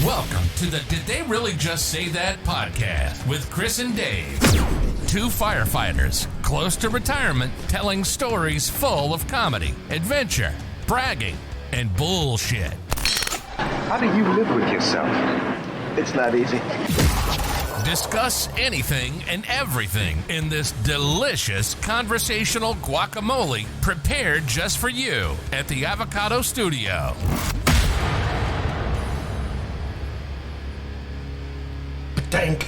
Welcome to the Did They Really Just Say That podcast with Chris and Dave. Two firefighters close to retirement telling stories full of comedy, adventure, bragging, and bullshit. How do you live with yourself? It's not easy. Discuss anything and everything in this delicious conversational guacamole prepared just for you at the Avocado Studio. Thank.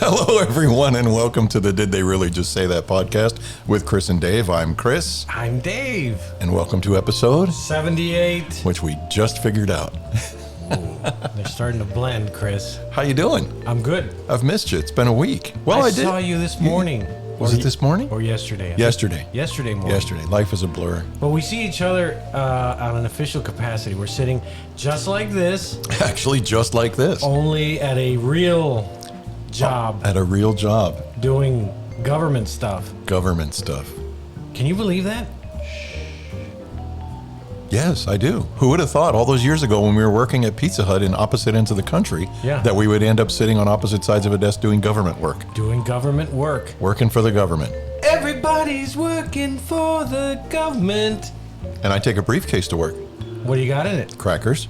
Hello, everyone, and welcome to the Did They Really Just Say That podcast with Chris and Dave. I'm Chris, I'm Dave. and welcome to episode 78. which we just figured out. They're starting to blend, Chris. How you doing? I'm good. I've missed you. It's been a week. Well, I did. saw you this morning. Was it this morning? Or yesterday? Yesterday. Yesterday morning. Yesterday. Life is a blur. But we see each other on an official capacity. We're sitting just like this, Actually, just like this. only at a real job At a real job. doing government stuff. Government stuff. Can you believe that? Yes, I do. Who would have thought all those years ago when we were working at Pizza Hut in opposite ends of the country that we would end up sitting on opposite sides of a desk doing government work? Doing government work. Working for the government. Everybody's working for the government. And I take a briefcase to work. What do you got in it? Crackers.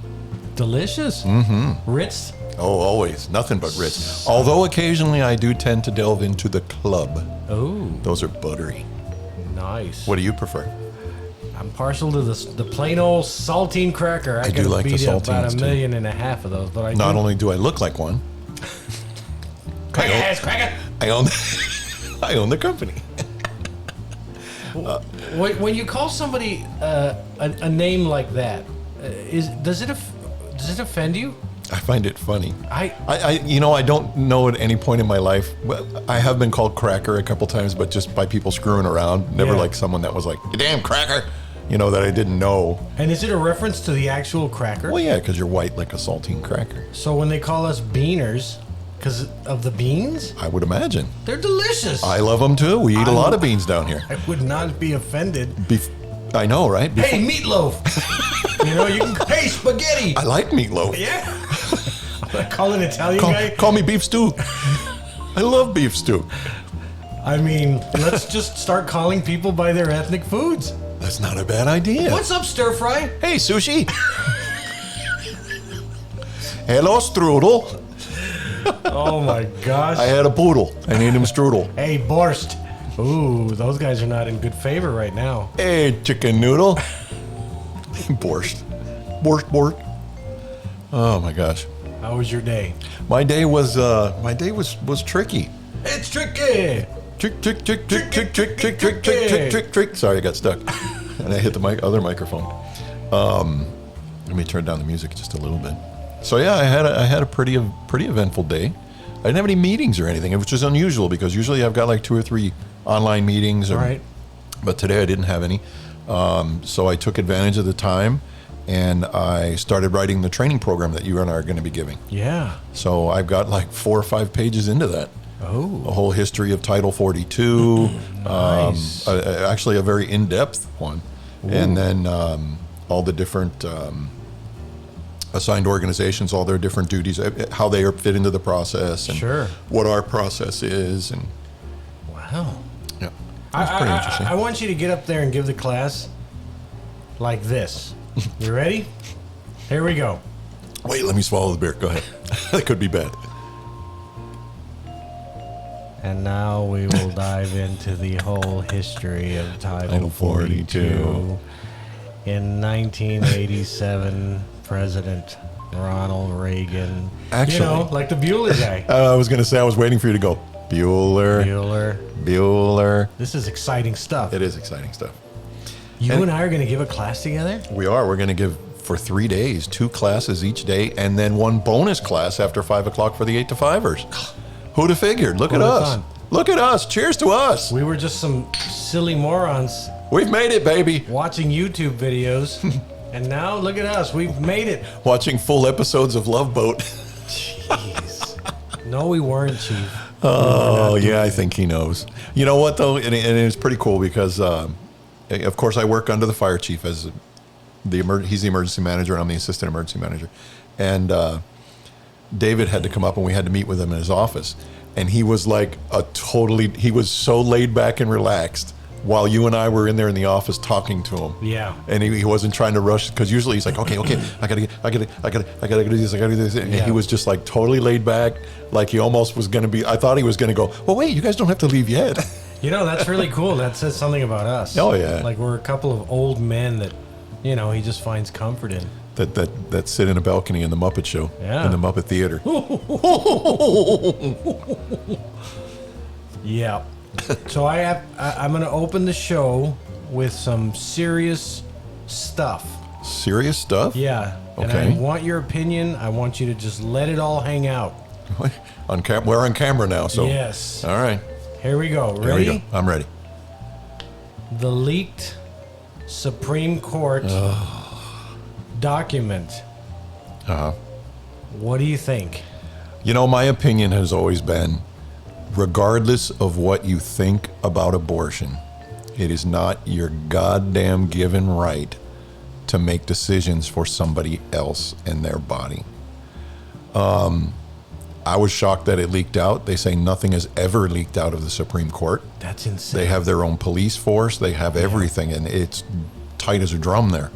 Delicious. Mm-hmm. Ritz. Oh, always. Nothing but Ritz. Although occasionally I do tend to delve into the club. Oh, Those are buttery. nice. What do you prefer? I'm partial to the plain old saltine cracker. I do could like the beat up about saltines, a too. million and a half of those, but I Not do. only do I look like one, Cracker ass cracker. I own I own the company. When you call somebody a name like that, does it offend you? I find it funny. I I don't know at any point in my life. I have been called cracker a couple times, but just by people screwing around. Never Yeah. like someone that was like, "You damn cracker," that I didn't know. and is it a reference to the actual cracker? Well, yeah, because you're white like a saltine cracker. So when they call us beaners, because of the beans, I would imagine. they're delicious. I love them too. We eat a lot of beans down here. I would not be offended. I know, right? Hey, meatloaf. You can. Hey, spaghetti. I like meatloaf. Yeah. I call an Italian guy. Call me beef stew. I love beef stew. I mean, let's just start calling people by their ethnic foods. That's not a bad idea. What's up, stir fry? Hey, sushi. Hello, strudel. Oh my gosh. I had a poodle. I named him Strudel. Hey, borscht. Ooh, those guys are not in good favor right now. Hey, chicken noodle. Borscht. Borscht. Oh my gosh. How was your day? My day was tricky. It's tricky. Trick. Sorry, I got stuck. And I hit the other microphone. Let me turn down the music just a little bit. So yeah, I had a pretty eventful day. I didn't have any meetings or anything, which is unusual because usually I've got like 2 or 3 online meetings. Right. But today I didn't have any. So I took advantage of the time and I started writing the training program that you and I are going to be giving. Yeah. So I've got like 4 or 5 pages into that. Oh. A whole history of Title 42. Nice. Actually a very in-depth one. Ooh. And then all the different assigned organizations, all their different duties, how they fit into the process, and Sure. what our process is. And Wow. yeah, it's pretty interesting. I want you to get up there and give the class like this. You ready? Here we go. Wait, let me swallow the beer. Go ahead. That could be bad. And now we will dive into the whole history of Title Title 42. In 1987, President Ronald Reagan. Actually- like the Bueller guy. I was going to say, I was waiting for you to go, Bueller. Bueller. This is exciting stuff. It is exciting stuff. You and I are going to give a class together? We are. We're going to give, for 3 days, 2 classes each day, and then 1 bonus class after 5 o'clock for the 8 to 5ers. Who'd have figured? Look at Who'd have us. thought? Look at us. Cheers to us. We were just some silly morons We've made it, baby. watching YouTube videos, and now look at us. We've made it. Watching full episodes of Love Boat. Jeez. No, we weren't, Chief. Oh, yeah, I think he knows. You know what, though? And it's pretty cool because, of course, I work under the fire chief, as He's the emergency manager, and I'm the assistant emergency manager. And David had to come up, and we had to meet with him in his office. And he was like he was so laid back and relaxed while you and I were in there in the office talking to him. Yeah. And he wasn't trying to rush, because usually he's like, okay, I gotta do this. And he was just like totally laid back, like he almost was gonna be. I thought he was gonna go, well, wait, you guys don't have to leave yet. You know, that's really cool. That says something about us. Oh, yeah. Like we're a couple of old men that, you know, he just finds comfort in. That sit in a balcony in the Muppet Show, Yeah. in the Muppet Theater. Yeah. So I'm going to open the show with some serious stuff. Serious stuff? Yeah. And Okay. I want your opinion. I want you to just let it all hang out. We're on camera now, so. Yes. All right. Here we go. Here we Ready? go. I'm ready. The leaked Supreme Court document. Uh-huh. What do you think? You know, my opinion has always been, regardless of what you think about abortion, it is not your goddamn given right to make decisions for somebody else and their body. I was shocked that it leaked out. They say nothing has ever leaked out of the Supreme Court. That's insane. They have their own police force. They have everything, and it's tight as a drum there.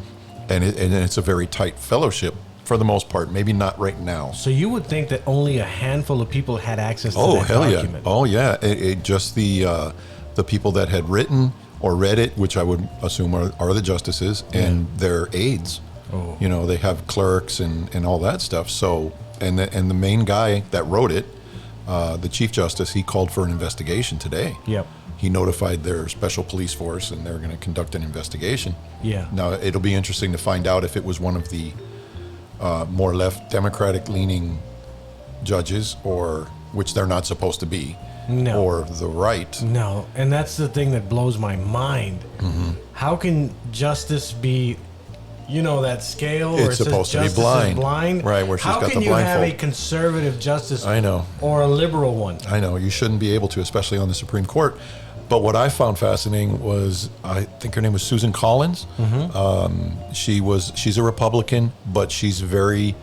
And it's a very tight fellowship for the most part. Maybe not right now. So you would think that only a handful of people had access to Oh, that hell document. yeah. Oh, yeah. It just the people that had written or read it, which I would assume are the justices, and their aides. Oh. You know, they have clerks and all that stuff. So, and the main guy that wrote it, the Chief Justice, he called for an investigation today. Yep. He notified their special police force, and they're going to conduct an investigation. Yeah. Now, it'll be interesting to find out if it was one of the more left Democratic-leaning judges, or which they're not supposed to be, No. or the right. No, and that's the thing that blows my mind. Mm-hmm. How can justice be, you know, that scale where It's it says supposed to be justice is blind. Right, where she's How got can the you have a blindfold. conservative justice I know. or a liberal one? I know, you shouldn't be able to, especially on the Supreme Court. But what I found fascinating was, I think her name was Susan Collins. Mm-hmm. She's a Republican, but she's very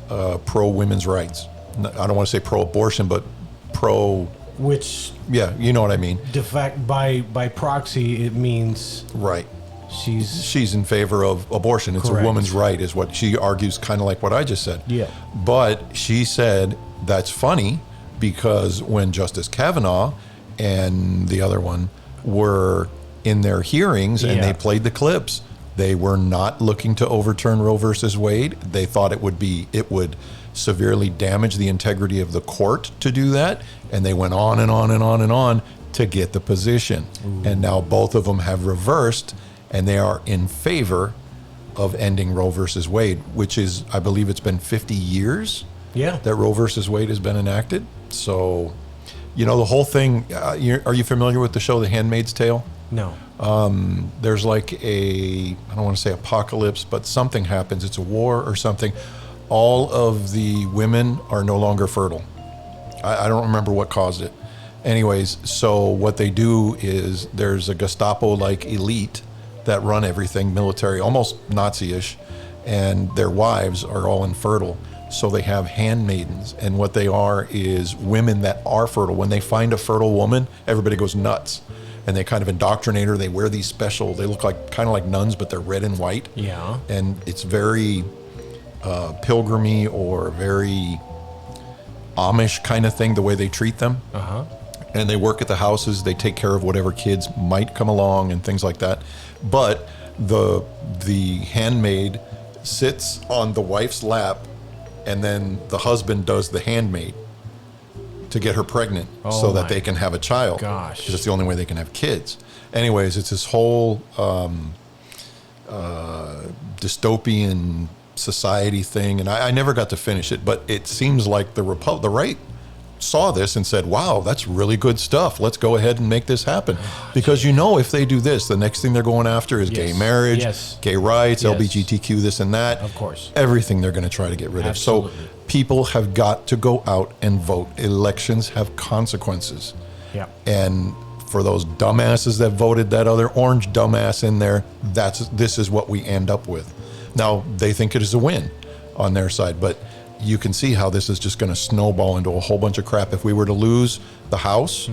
pro women's rights. I don't want to say pro abortion, but pro. Which, Yeah, you know what I mean. de facto, by proxy, it means Right. she's in favor of abortion. It's Correct. a woman's right, is what she argues, kind of like what I just said. Yeah. But she said that's funny because when Justice Kavanaugh and the other one were in their hearings and Yeah. they played the clips, they were not looking to overturn Roe versus Wade. They thought it would severely damage the integrity of the court to do that. And they went on and on and on and on to get the position. And now both of them have reversed, and they are in favor of ending Roe versus Wade, which is, I believe it's been 50 years yeah. that Roe versus Wade has been enacted. So, you know, the whole thing, are you familiar with the show The Handmaid's Tale? No. There's like I don't want to say apocalypse, but something happens. It's a war or something. All of the women are no longer fertile. I don't remember what caused it. Anyways, so what they do is there's a Gestapo-like elite that run everything, military, almost Nazi-ish, and their wives are all infertile. So they have handmaidens, and what they are is women that are fertile. When they find a fertile woman, everybody goes nuts, and they kind of indoctrinate her. They wear these special, they look like kind of like nuns, but they're red and white. Yeah. And it's very pilgrimy or very Amish kind of thing, the way they treat them. Uh-huh. And they work at the houses. They take care of whatever kids might come along and things like that. But the handmaid sits on the wife's lap, and then the husband does the handmaid to get her pregnant so that my they can have a child. gosh. Because it's the only way they can have kids. Anyways, it's this whole dystopian society thing, and I never got to finish it, but it seems like the right saw this and said, wow, that's really good stuff. Let's go ahead and make this happen. Because you know, if they do this, the next thing they're going after is gay Yes. marriage, Yes. gay rights, Yes. LGBTQ, this and that. Of course. Everything they're going to try to get rid of. So Absolutely. people have got to go out and vote. Elections have consequences. Yeah. And for those dumbasses that voted that other orange dumbass in there, this is what we end up with. Now, they think it is a win on their side, but you can see how this is just going to snowball into a whole bunch of crap. If we were to lose the House,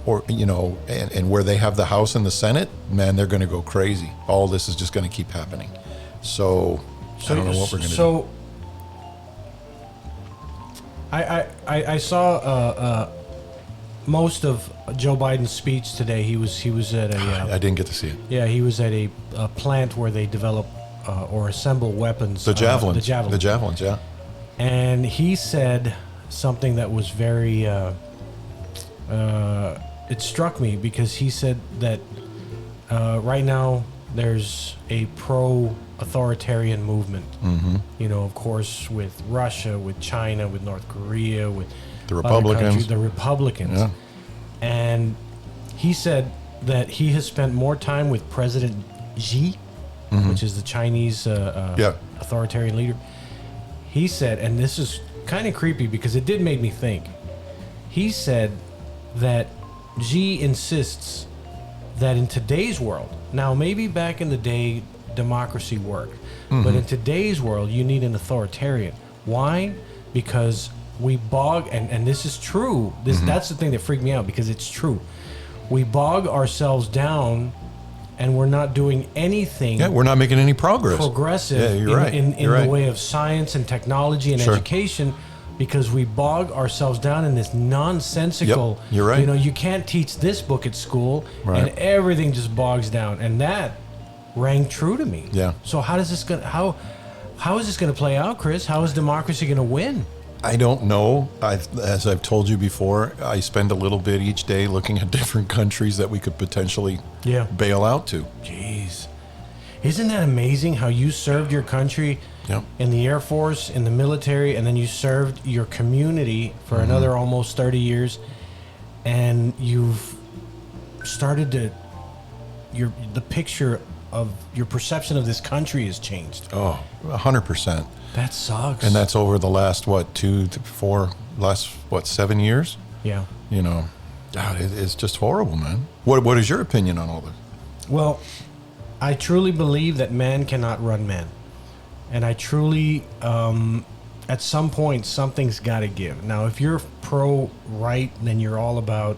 or, you know, and where they have the House and the Senate, man, they're going to go crazy. All this is just going to keep happening. So I don't know what we're going to do. So I saw most of Joe Biden's speech today. He was at a I didn't get to see it. yeah, he was at a plant where they develop or assemble weapons. The javelins. The javelins. The javelins, yeah. And he said something that was very. It struck me because he said that right now there's a pro-authoritarian movement. Mm-hmm. You know, of course, with Russia, with China, with North Korea, with The other Republicans. countries, the Republicans. Yeah. And he said that he has spent more time with President Xi, which is the Chinese Yeah. authoritarian leader. He said, and this is kind of creepy because it did make me think. He said that Xi insists that in today's world, now maybe back in the day democracy worked, but in today's world you need an authoritarian. Why? Because we bog, and this is true. That's the thing that freaked me out because it's true. We bog ourselves down, and we're not doing anything. Yeah, we're not making any progress. Progressive Yeah, you're right. in You're right. the way of science and technology and Sure. education, because we bog ourselves down in this nonsensical. Yep, you're right. You know, you can't teach this book at school, Right. and everything just bogs down, and that rang true to me. Yeah. So how is this going to play out, Chris? How is democracy going to win? I don't know. As I've told you before, I spend a little bit each day looking at different countries that we could potentially Yeah. bail out to. Jeez. Isn't that amazing how you served your country Yep. in the Air Force, in the military, and then you served your community for Mm-hmm. another almost 30 years, and you've started to the picture of your perception of this country has changed. Oh, 100%. That sucks. And that's over the last, 7 years? yeah. You know, God, it's just horrible, man. What is your opinion on all this? Well, I truly believe that man cannot run man. And I truly, at some point, something's got to give. Now, if you're pro-right, then you're all about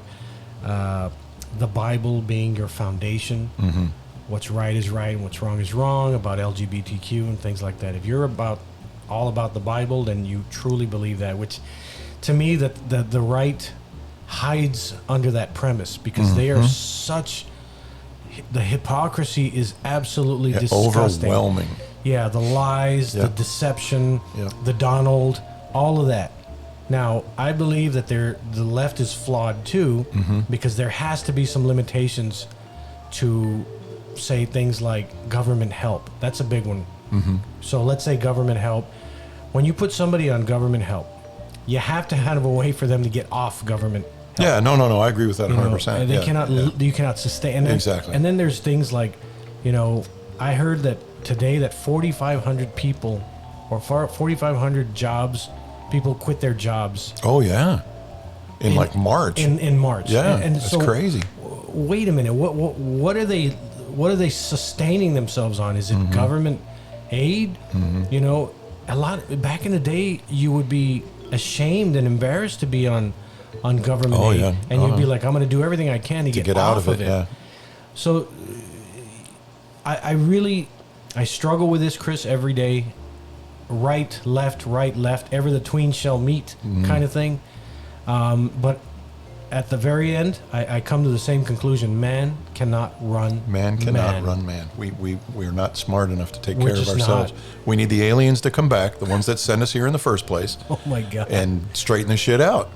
the Bible being your foundation. Mm-hmm. What's right is right and what's wrong is wrong, about LGBTQ and things like that. If you're all about the Bible, then you truly believe that, which to me, that the right hides under that premise because they are such... The hypocrisy is absolutely disgusting. Overwhelming. Yeah, the lies, the Yep. deception, Yep. the Donald, all of that. Now, I believe that the left is flawed too, because there has to be some limitations to say things like government help. That's a big one. So let's say government help. When you put somebody on government help, you have to have a way for them to get off government help. Yeah, no. I agree with that You know, 100%. and they Yeah, cannot. yeah. You cannot sustain. And then, Exactly. And then there's things like, you know, I heard that today that 4,500 people, or 4,500 jobs, people quit their jobs Oh, yeah. In like March. in March. Yeah, and that's so, crazy. Wait a minute. What are they sustaining themselves on? Is it Mm-hmm. government aid? You know, back in the day, you would be ashamed and embarrassed to be on government Oh, aid, yeah. and you'd be like, I'm going to do everything I can to Get out of it, yeah. So I struggle with this, Chris, every day. Right, left, ever the tween shall meet kind of thing. But at the very end, I come to the same conclusion. Man cannot run Man cannot run man. We're not smart enough to take We're care of just ourselves. not. We need the aliens to come back, the ones that send us here in the first place, Oh, my God. and straighten the shit out.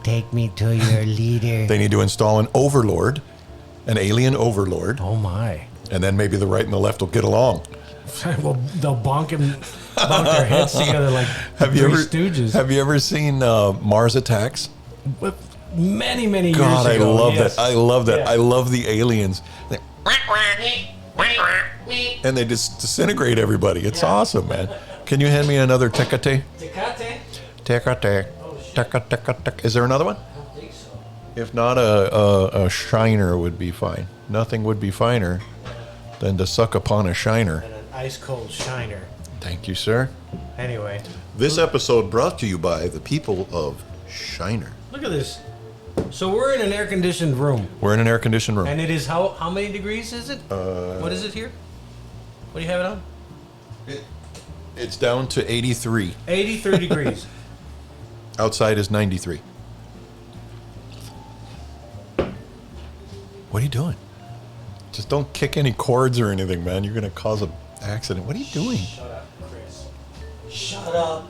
Take me to your leader. They need to install an overlord, an alien overlord, Oh, my. and then maybe the right and the left will get along. Well, they'll bonk their heads together like Have Three you ever Stooges. Have you ever seen Mars Attacks? Many, many years God, I ago. love yes. that. I love that. Yeah. I love the aliens. And they just disintegrate everybody. It's awesome, man. Can you hand me another Tecate? Tecate? Tecate. Is there another one? I don't think so. If not, a shiner would be fine. Nothing would be finer than to suck upon a shiner. ice cold shiner. Thank you, sir. Anyway, This episode brought to you by the people of Shiner. look at this. So we're in an air conditioned room, We're in an air-conditioned room. and it is how many degrees is it? What is it here? What do you have it on? It's down to 83. 83 degrees. Outside is 93. What are you doing? Just don't kick any cords or anything, man. You're going to cause an accident. What are you doing? Shut up, Chris. Shut up.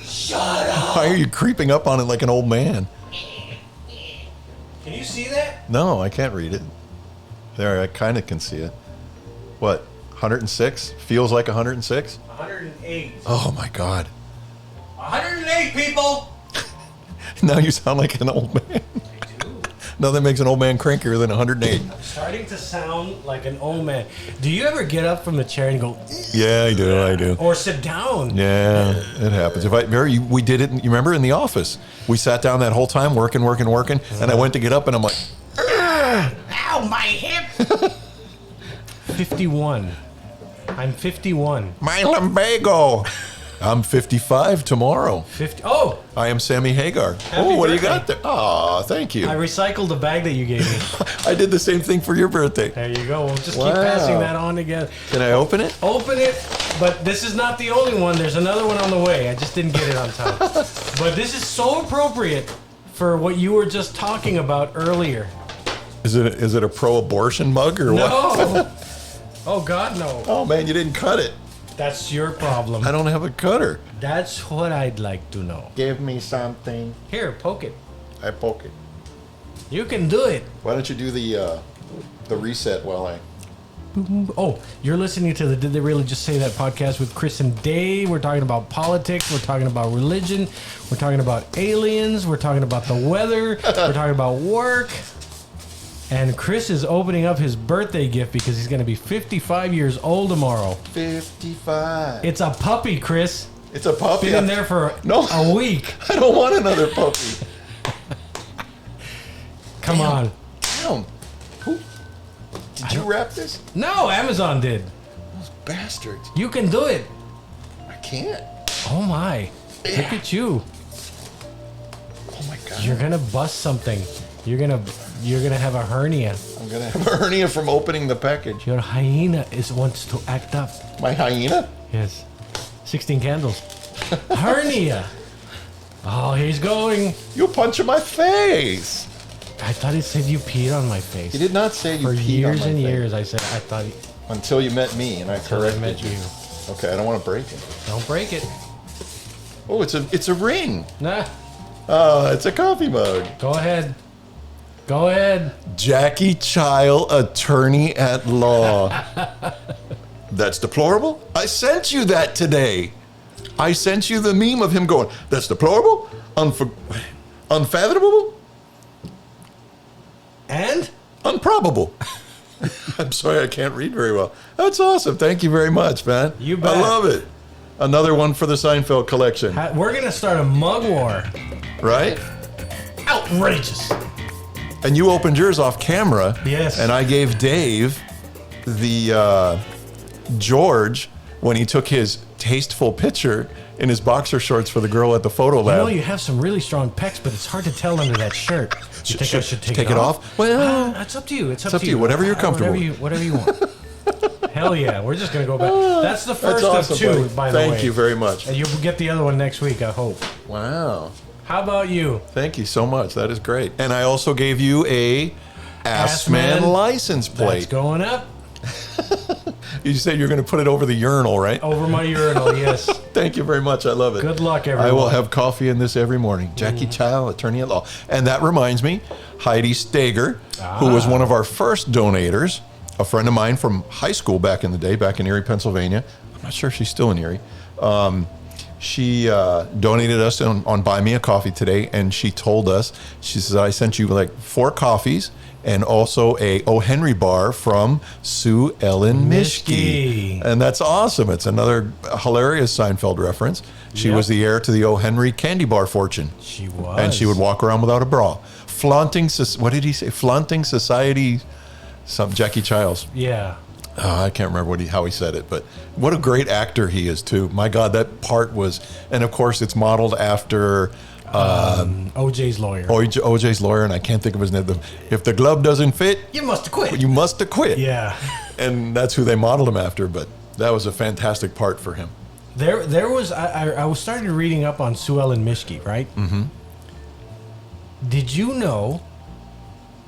Shut up. Why are you creeping up on it like an old man? Can you see that? No, I can't read it. There, I kind of can see it. What? 106? Feels like 106? 108. Oh my God. 108 people. Now you sound like an old man. I do. Nothing makes an old man crankier than 108. I'm starting to sound like an old man. Do you ever get up from the chair and go, Yeah, I do. or sit down? Yeah, it happens. We did it. You remember in the office? We sat down that whole time, working, and I went to get up, and I'm like, Ow, my hip. 51. I'm 51. my lumbago. I'm 55 tomorrow. 50. Oh, I am Sammy Hagar. Happy What do you birthday. got there? Aw, thank you. I recycled the bag that you gave me. I did the same thing for your birthday. There you go. We'll just Wow. keep passing that on again. Can I open it? Open it, but this is not the only one. There's another one on the way. I just didn't get it on time. But this is so appropriate for what you were just talking about earlier. Is it a pro-abortion mug or what? No. Oh, God, no. Oh man, you didn't cut it. That's your problem. I don't have a cutter. That's what I'd like to know. Give me something. Here, poke it. I poke it. You can do it. Why don't you do the reset while I? Oh, you're listening to the Did They Really Just Say That podcast with Chris and Dave. We're talking about politics. We're talking about religion. We're talking about aliens. We're talking about the weather. We're talking about work. And Chris is opening up his birthday gift because he's going to be 55 years old tomorrow. 55. It's a puppy, Chris. It's a puppy. Been in there for No. a week. I don't want another puppy. Come on. Damn. Who? Did you wrap this? No, Amazon did. Those bastards. You can do it. I can't. Oh, my. Look at you. Oh my God. You're going to bust something. You're gonna have a hernia. I'm gonna have a hernia from opening the package. Your hyena wants to act up. My hyena? Yes. 16 candles. Hernia. Oh, he's going. You punch in my face. I thought it said you peed on my face. He did not say you For peed years on my and face. years, I thought Until you met me and I until I corrected met you. Okay, I don't want to break it. Don't break it. Oh, it's a ring. Nah. Oh, it's a coffee mug. Go ahead. Go ahead. Jackie Child, attorney at law. That's deplorable. I sent you that today. I sent you the meme of him going, that's deplorable, unfathomable, And unprobable. I'm sorry, I can't read very well. That's awesome. Thank you very much, man. You bet. I love it. Another one for the Seinfeld collection, we're gonna start a mug war. right? Outrageous. And you opened yours off camera. Yes. And I gave Dave the George when he took his tasteful picture in his boxer shorts for the girl at the photo You lab. know you have some really strong pecs, but it's hard to tell under that shirt. You think I should take it off? Well, that's up to you. It's up to you. Whatever you're comfortable Whatever you want. Hell yeah, we're just gonna go back. That's the first That's awesome, of two, buddy. by the way. Thank you very much. And you'll get the other one next week, I hope. Wow. How about you? Thank you so much. That is great. And I also gave you a Assman Assman. license That's plate. going up You said you're going to put it over the urinal, right? over my urinal. Yes. Thank you very much. I love it. Good luck, everyone. I will have coffee in this every morning. Jackie Child, attorney at law. And that reminds me, Heidi Stager, who was one of our first donators, a friend of mine from high school back in the day, back in Erie, Pennsylvania. I'm not sure if she's still in Erie. She donated us on Buy Me a Coffee today, and she told us, she says, I sent you like 4 coffees and also a O. Henry bar from Sue Ellen Mischke. Mischke. And that's awesome. It's another hilarious Seinfeld reference. She Yep. was the heir to the O. Henry candy bar fortune. She was. And she would walk around without a bra. Flaunting, what did he say? Flaunting society, some Jackie Childs. Yeah. I can't remember how he said it, but what a great actor he is too. My God, that part was, and of course it's modeled after OJ's lawyer. OJ's lawyer, and I can't think of his name. If the glove doesn't fit, You must have quit. you must have quit. Yeah. And that's who they modeled him after. But that was a fantastic part for him. There was I was started reading up on Sue Ellen Mischke, right? Mm-hmm. Did you know?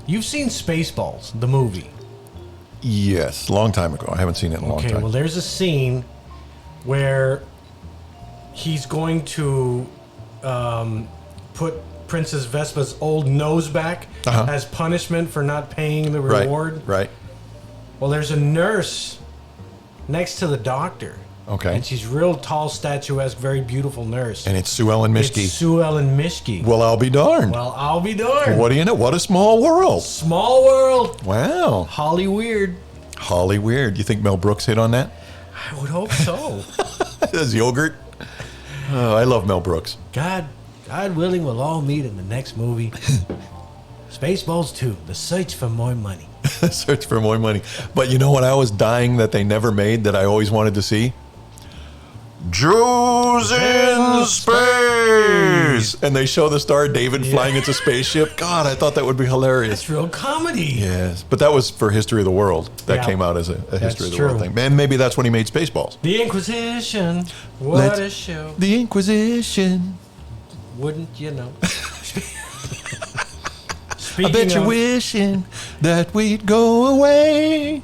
You've seen Spaceballs, the movie. Yes, long time ago. I haven't seen it in a long Okay, time. well, there's a scene where he's going to put Princess Vespa's old nose back as punishment for not paying the reward. Right. Well, there's a nurse next to the doctor. Okay. And she's real tall, statuesque, very beautiful nurse. And it's Sue Ellen Mischke. It's Sue Ellen Mischke. Well, I'll be darned. Well, I'll be darned. What do you know? What a small world. Small world. Wow. Holly weird. Holly weird. You think Mel Brooks hit on that? I would hope so. His yogurt. Oh, I love Mel Brooks. God willing, we'll all meet in the next movie. Spaceballs 2, The Search for More Money. Search for more money. But you know what I was dying that they never made that I always wanted to see? Jews in space. And they show the star David flying into a spaceship. God, I thought that would be hilarious. It's real comedy. Yes, but that was for History of the World. That Yeah. came out as a History of the true. World thing. And maybe that's when he made Spaceballs. The Inquisition. What Let's- a show. The Inquisition. Wouldn't you know? I bet you're wishing that we'd go away.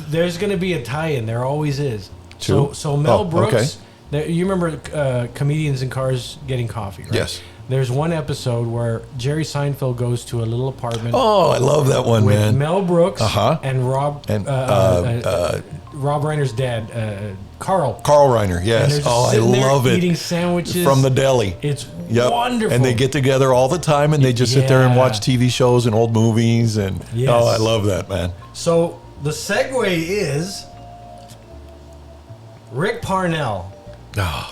There's going to be a tie-in. There always is. True. So Mel Oh, Brooks. okay. You remember comedians in cars getting coffee, right? Yes. There's one episode where Jerry Seinfeld goes to a little apartment Oh, I love that one, with man. Mel Brooks and Rob And, Rob Reiner's dad, Carl. Carl Reiner, And yes. they're just Oh, I sitting there love it. eating sandwiches From the deli. It's Yep. wonderful. And they get together all the time and they just sit there and Yeah. watch TV shows and old movies. And Yes. oh, I love that, man. So the segue is Rick Parnell,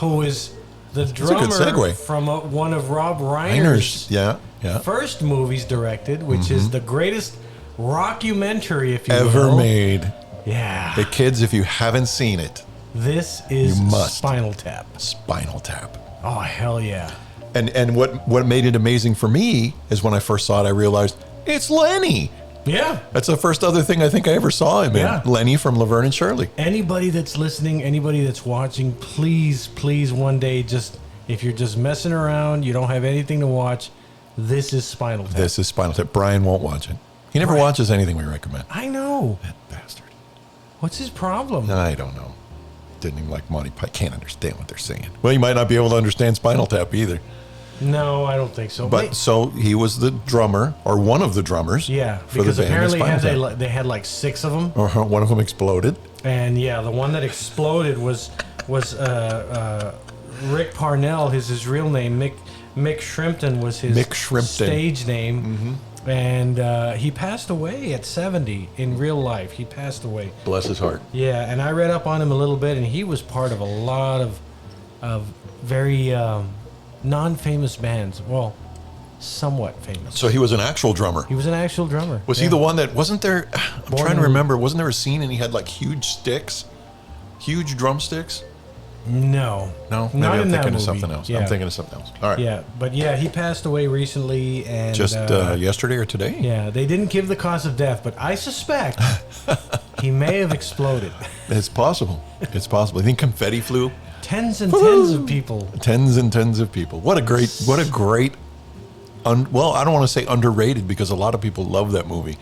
who is the a good drummer segue. from one of Rob Reiner's, Reiner's yeah. first movies directed, which is the greatest rockumentary, if you Ever will. made. Yeah. Hey, kids, if you haven't seen it, This is You must. Spinal Tap. Spinal Tap. Oh, hell yeah. And what made it amazing for me is when I first saw it, I realized it's Lenny. Yeah. That's the first other thing I think I ever saw him Yeah. in. Lenny from Laverne and Shirley. Anybody that's listening, anybody that's watching, please, please, one day, just if you're just messing around, you don't have anything to watch, this is Spinal Tap. This is Spinal Tap. Brian won't watch it. He never Right. watches anything we recommend. I know. That bastard. What's his problem? I don't know. Didn't even like Monty Python. Can't understand what they're saying. Well, you might not be able to understand Spinal Tap either. No, I don't think so. But so he was the drummer, or one of the drummers. yeah, for the because band in apparently Spinal Tap. they had like 6 of them, One of them exploded. and yeah, the one that exploded was Rick Parnell. His real name. Mick Shrimpton was his Mick Shrimpton. stage name, and he passed away at 70 in real life. He passed away. Bless his heart. Yeah, and I read up on him a little bit, and he was part of a lot of very non-famous bands. Well, somewhat famous. So he was an actual drummer. He was an actual drummer. Was he Yeah. the one that wasn't there? I'm Born trying to in- remember. Wasn't there a scene and he had like huge sticks, huge drumsticks? No, No, maybe not I'm in that thinking of movie. something else. Yeah. I'm thinking of something else. All right. Yeah, but yeah, he passed away recently, and Just yesterday or today? yeah, they didn't give the cause of death, but I suspect he may have exploded. It's possible. It's possible. I think confetti flew. Tens and tens of people. Tens and tens of people. What a great. Well, I don't want to say underrated because a lot of people love that movie,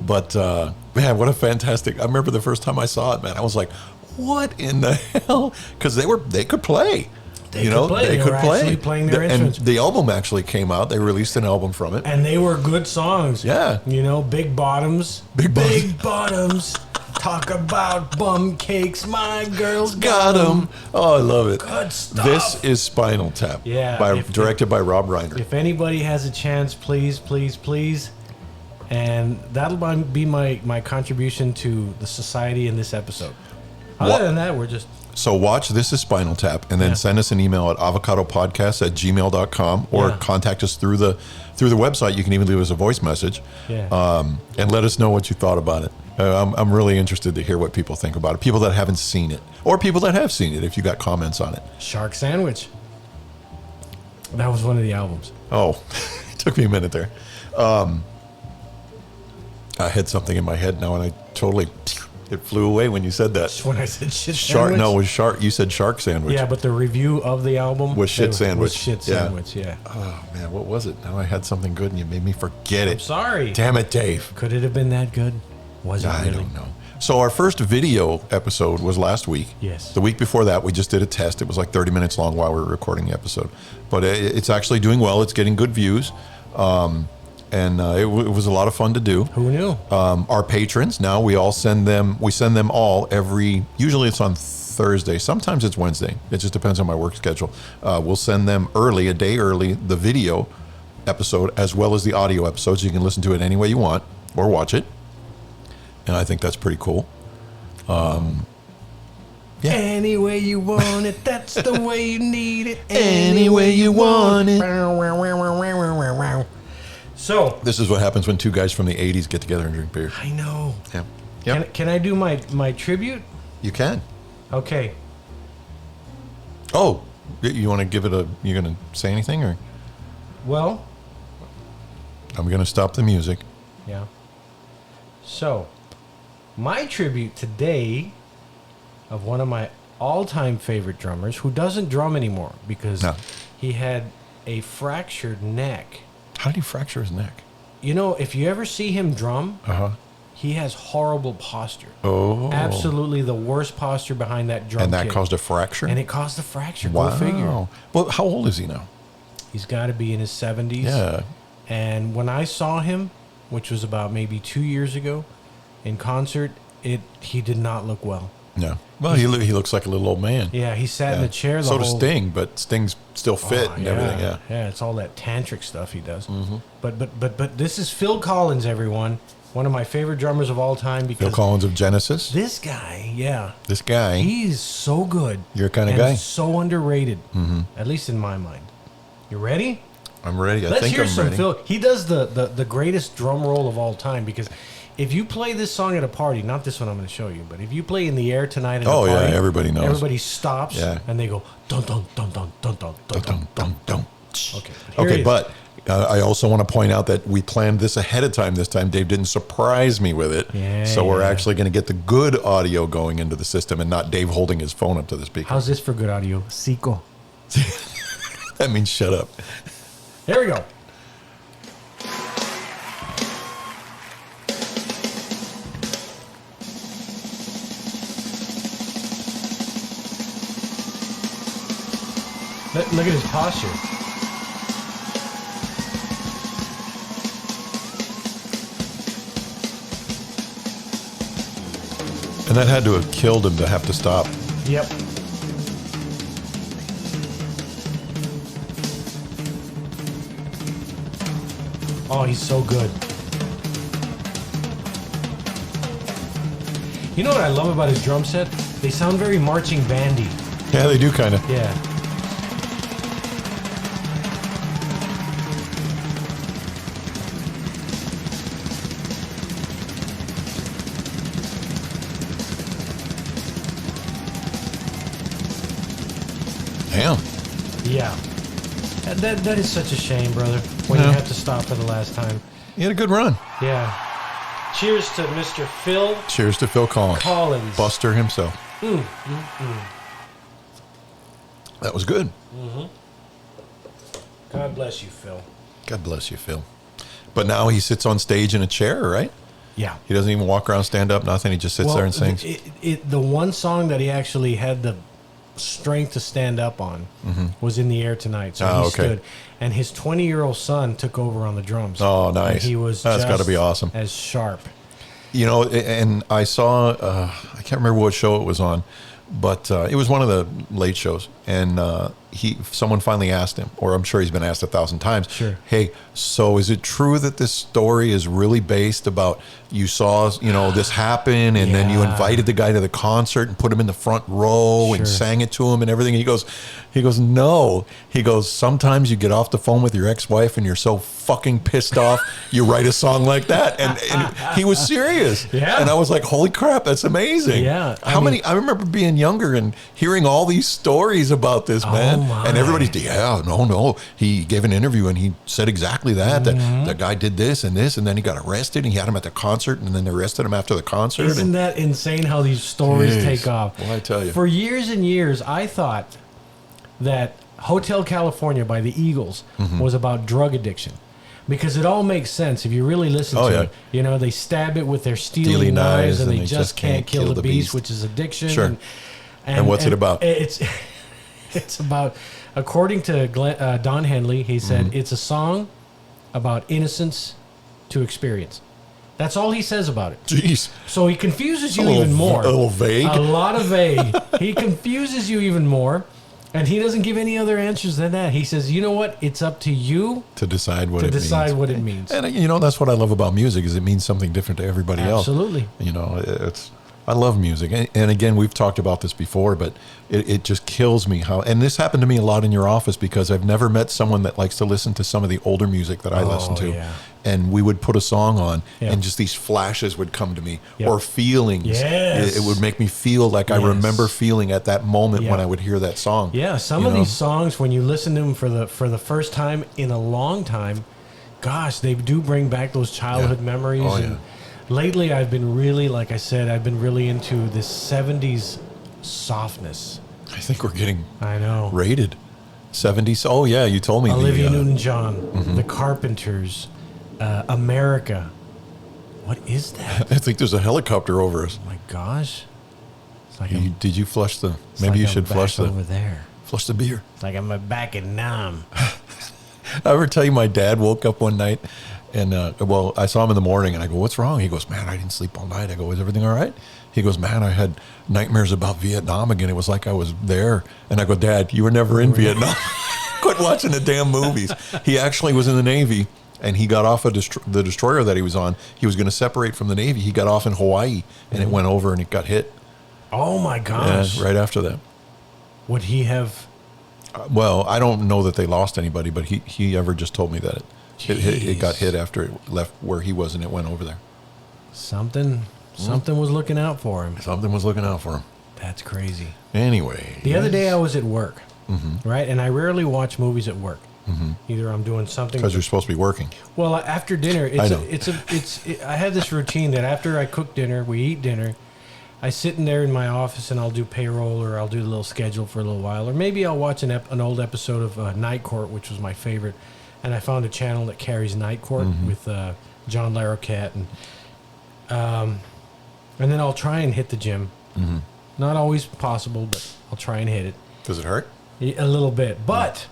but man, what a fantastic! I remember the first time I saw it, man. I was like, "What in the hell?" Because they could play. They were actually playing their instruments. And the album actually came out. They released an album from it. And they were good songs. Yeah. You know, Big Bottoms. Big Bottoms. Big Bottoms. Talk about bum cakes. My girls Got him. Oh, I love it. Good stuff. This is Spinal Tap. Yeah, directed by Rob Reiner. If anybody has a chance, please, please, please. And that'll be my contribution to the society in this episode. Other What- than that, we're just... So watch This is Spinal Tap and then Yeah. send us an email at avocadopodcast@gmail.com or Yeah. contact us through the website. You can even leave us a voice message Yeah. and let us know what you thought about it. I'm really interested to hear what people think about it. People that haven't seen it, or people that have seen it. If you got comments on it. Shark Sandwich. That was one of the albums. Oh, it took me a minute there. I had something in my head now, and I totally it flew away when you said that. When I said shit Shark, sandwich. no, it was shark. You said Shark Sandwich. Yeah, but the review of the album Was Shit Sandwich. Was Shit Yeah. Sandwich. Yeah. Oh man, what was it? Now I had something good, and you made me forget it. I'm sorry. Damn it, Dave. Could it have been that good? Was it I really? don't know. So our first video episode was last week. Yes. The week before that, we just did a test. It was like 30 minutes long while we were recording the episode. But it's actually doing well. It's getting good views. It was a lot of fun to do. Who knew? Our patrons, now we send them all usually it's on Thursday. Sometimes it's Wednesday. It just depends on my work schedule. We'll send them a day early, the video episode as well as the audio episode, so you can listen to it any way you want or watch it. And I think that's pretty cool. Yeah. Any way you want it, that's the way you need it. Any way you want it. So This is what happens when two guys from the 80s get together and drink beer. I know. Yeah. Yep. Can I do my tribute? You can. Okay. Oh, you want to give it you're going to say anything, or Well, I'm going to stop the music. yeah. So, my tribute today of one of my all-time favorite drummers who doesn't drum anymore because No. he had a fractured neck. How did he fracture his neck? You know, if you ever see him drum, Uh-huh. he has horrible posture. Oh. Absolutely the worst posture behind that drum And that kit. caused a fracture? And it caused a fracture. Wow. Go figure. Well, how old is he now? He's got to be in his 70s. Yeah. And when I saw him, which was about maybe 2 years ago, in concert, he did not look well. No. Well, he looks like a little old man. Yeah, he sat in the chair the So whole... does Sting, but Sting's still fit and everything. Yeah. Yeah, it's all that tantric stuff he does. Mm-hmm. But this is Phil Collins, everyone. One of my favorite drummers of all time because Phil Collins of Genesis. this guy, This guy. he's so good. Your kind of and guy. so underrated, at least in my mind. You ready? I'm ready. I Let's think hear I'm some ready. Phil. He does the greatest drum roll of all time because if you play this song at a party, not this one I'm going to show you, but if you play In the Air Tonight at Oh, a yeah, party, everybody knows. Everybody stops Yeah. and they go dun dun dun dun dun dun dun dun dun. Dum. Okay, but here it Okay, is. but I also want to point out that we planned this ahead of time this time. Dave didn't surprise me with it. Yeah, So we're yeah. actually going to get the good audio going into the system and not Dave holding his phone up to the speaker. How's this for good audio? Sequel. That means shut up. There we go. Look at his posture. And that had to have killed him to have to stop. Yep. Oh, he's so good. You know what I love about his drum set? They sound very marching bandy. Yeah, they do kind of. Yeah. Damn. Yeah. That is such a shame, brother, when you Yeah. have to stop for the last time. He had a good run. Yeah. Cheers to Mr. Phil Cheers to Phil Collins. Collins. Buster himself. That was good. God bless you, Phil. God bless you, Phil. But now he sits on stage in a chair, right? Yeah. He doesn't even walk around, stand up, nothing. He just sits there and sings. The one song that he actually had the strength to stand up on was In the Air Tonight. So Oh, he okay. stood. And his 20-year-old son took over on the drums. Oh, nice. And he was That's just gotta be awesome. as sharp. You know, and I saw, I can't remember what show it was on, but it was one of the late shows. And someone finally asked him, or I'm sure he's been asked 1,000 times. Sure. Hey, so is it true that this story is really based about you saw, this happen, and then you Yeah. invited the guy to the concert and put him in the front row and Sure. sang it to him and everything? And he goes, no. He goes, sometimes you get off the phone with your ex-wife and you're so fucking pissed off, you write a song like that. And he was serious. Yeah. And I was like, holy crap, that's amazing. Yeah, I remember being younger and hearing all these stories about this, man. my. And everybody's, no. He gave an interview and he said exactly that the guy did this, and then he got arrested, and he had him at the concert, and then they arrested him after the concert. Isn't that insane how these stories Jeez. take off? Well, I tell you. For years and years, I thought that Hotel California by the Eagles Mm-hmm. was about drug addiction. Because it all makes sense if you really listen Oh, to yeah. it. You know, they stab it with their steely Steely knives, knives, and they just can't kill the beast, beast. which is addiction. Sure. And what's it about? It's about, according to Don Henley, he said Mm-hmm. it's a song about innocence to experience. That's all he says about it. Jeez. So he confuses you A little even more. a little vague. A lot of vague. He confuses you even more, and he doesn't give any other answers than that. He says, "You know what? It's up to you To decide what to it decide means. what it means." And that's what I love about music, is it means something different to everybody Absolutely. else. I love music. And again, we've talked about this before, but it just kills me how, and this happened to me a lot in your office, because I've never met someone that likes to listen to some of the older music that I listen to. yeah. And we would put a song on, Yeah. and just these flashes would come to me, Yep. or feelings. Yes. It would make me feel like I Yes. remember feeling at that moment Yeah. when I would hear that song. Yeah, some You of know? these songs, when you listen to them for the first time in a long time, gosh, they do bring back those childhood Yeah. memories. Oh, And lately, I've been really, like I said, I've been really into this 70s softness. I think we're getting I know. rated. 70s. Oh, yeah, you told me. Olivia the, Newton-John, The Carpenters, America. What is that? I think there's a helicopter over us. Oh my gosh. It's like Did you flush the? it's Maybe like you I'm should flush back the over there. flush the beer. It's like I'm back in Nam. I ever tell you my dad woke up one night, and I saw him in the morning, and I go, "What's wrong?" He goes, "Man, I didn't sleep all night." I go, "Is everything all right?" He goes, "Man, I had nightmares about Vietnam again. It was like I was there." And I go, "Dad, you were never in Vietnam. Quit watching the damn movies." He actually was in the Navy, and he got off the destroyer that he was on. He was going to separate from the Navy. He got off in Hawaii, and it went over, and it got hit. Oh my gosh. Right after that. Would he have? Well, I don't know that they lost anybody, but he ever just told me that it got Jeez. hit after it left where he was, and it went over there. Something was looking out for him. Something was looking out for him. That's crazy. Anyway, The other day I was at work, right? And I rarely watch movies at work. Either I'm doing something. because you're supposed to be working. Well, after dinner, I know. I have this routine that after I cook dinner, we eat dinner. I sit in there in my office and I'll do payroll, or I'll do a little schedule for a little while, or maybe I'll watch an old episode of Night Court, which was my favorite. And I found a channel that carries Night Court with John Larroquette, and then I'll try and hit the gym. Not always possible, but I'll try and hit it. Does it hurt? A little bit. But,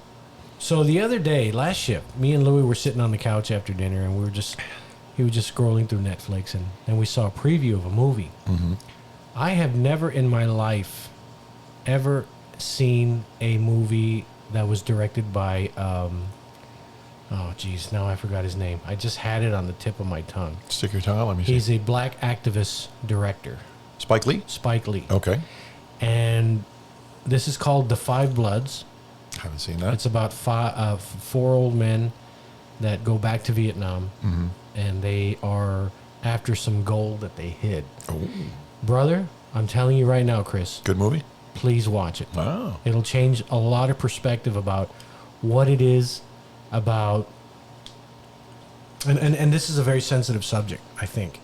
so the other day, last shift, me and Louie were sitting on the couch after dinner, and he was just scrolling through Netflix, and we saw a preview of a movie. I have never in my life ever seen a movie that was directed by, oh geez, now I forgot his name. I just had it on the tip of my tongue. Stick your tongue out. Let me see. He's a black activist director, Spike Lee. Spike Lee. Okay, And this is called The Five Bloods. haven't seen that. It's about four old men that go back to Vietnam, and they are after some gold that they hid. Oh, Brother, I'm telling you right now, Chris, good movie. please watch it. Wow. It'll change a lot of perspective about what it is about. And this is a very sensitive subject, I think.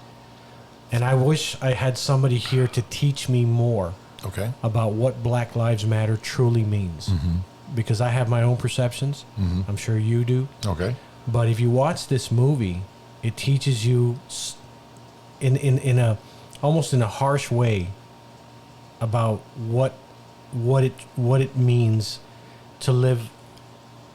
And I wish I had somebody here to teach me more Okay. about what Black Lives Matter truly means. Because I have my own perceptions. I'm sure you do. Okay. But if you watch this movie, it teaches you in a almost in a harsh way about what it means to live,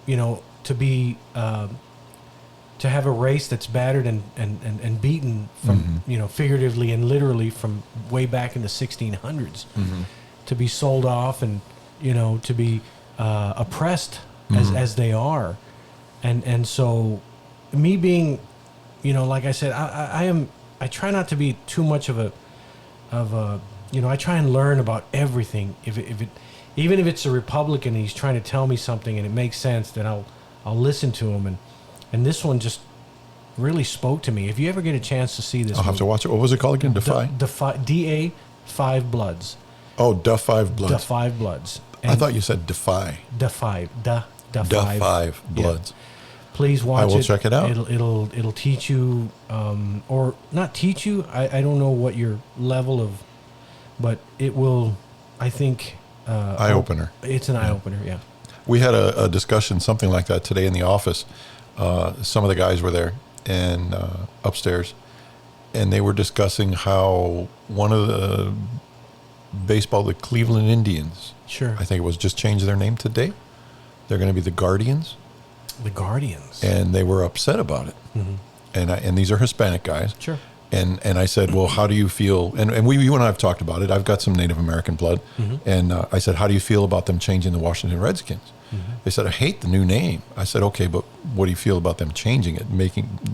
to be to have a race that's battered and beaten from figuratively and literally from way back in the 1600s, to be sold off and to be oppressed as they are, and so me being, like I said, I try not to be too much of a I try and learn about everything. Even if it's a Republican and he's trying to tell me something and it makes sense, then I'll listen to him. And this one just really spoke to me. If you ever get a chance to see this, I'll have to watch it. What was it called again? Defy? DA 5 Bloods. Oh, Da 5 Bloods. Da 5 Bloods. I thought you said Defy. Da 5 Da 5 Bloods. Yeah. Please watch it. I will check it out. It'll teach you, or not teach you. I don't know what your level of, but it will. I think eye opener. It's an eye opener. Yeah. We had a discussion, something like that, today in the office. Some of the guys were there and upstairs, and they were discussing how one of the the Cleveland Indians, sure, I think it was, just changed their name today. They're going to be the Guardians. The Guardians. And they were upset about it. Mm-hmm. And these are Hispanic guys. Sure. And I said, well, how do you feel? And you and I have talked about it. I've got some Native American blood. Mm-hmm. And I said, how do you feel about them changing the Washington Redskins? Mm-hmm. They said, I hate the new name. I said, okay, but what do you feel about them changing it,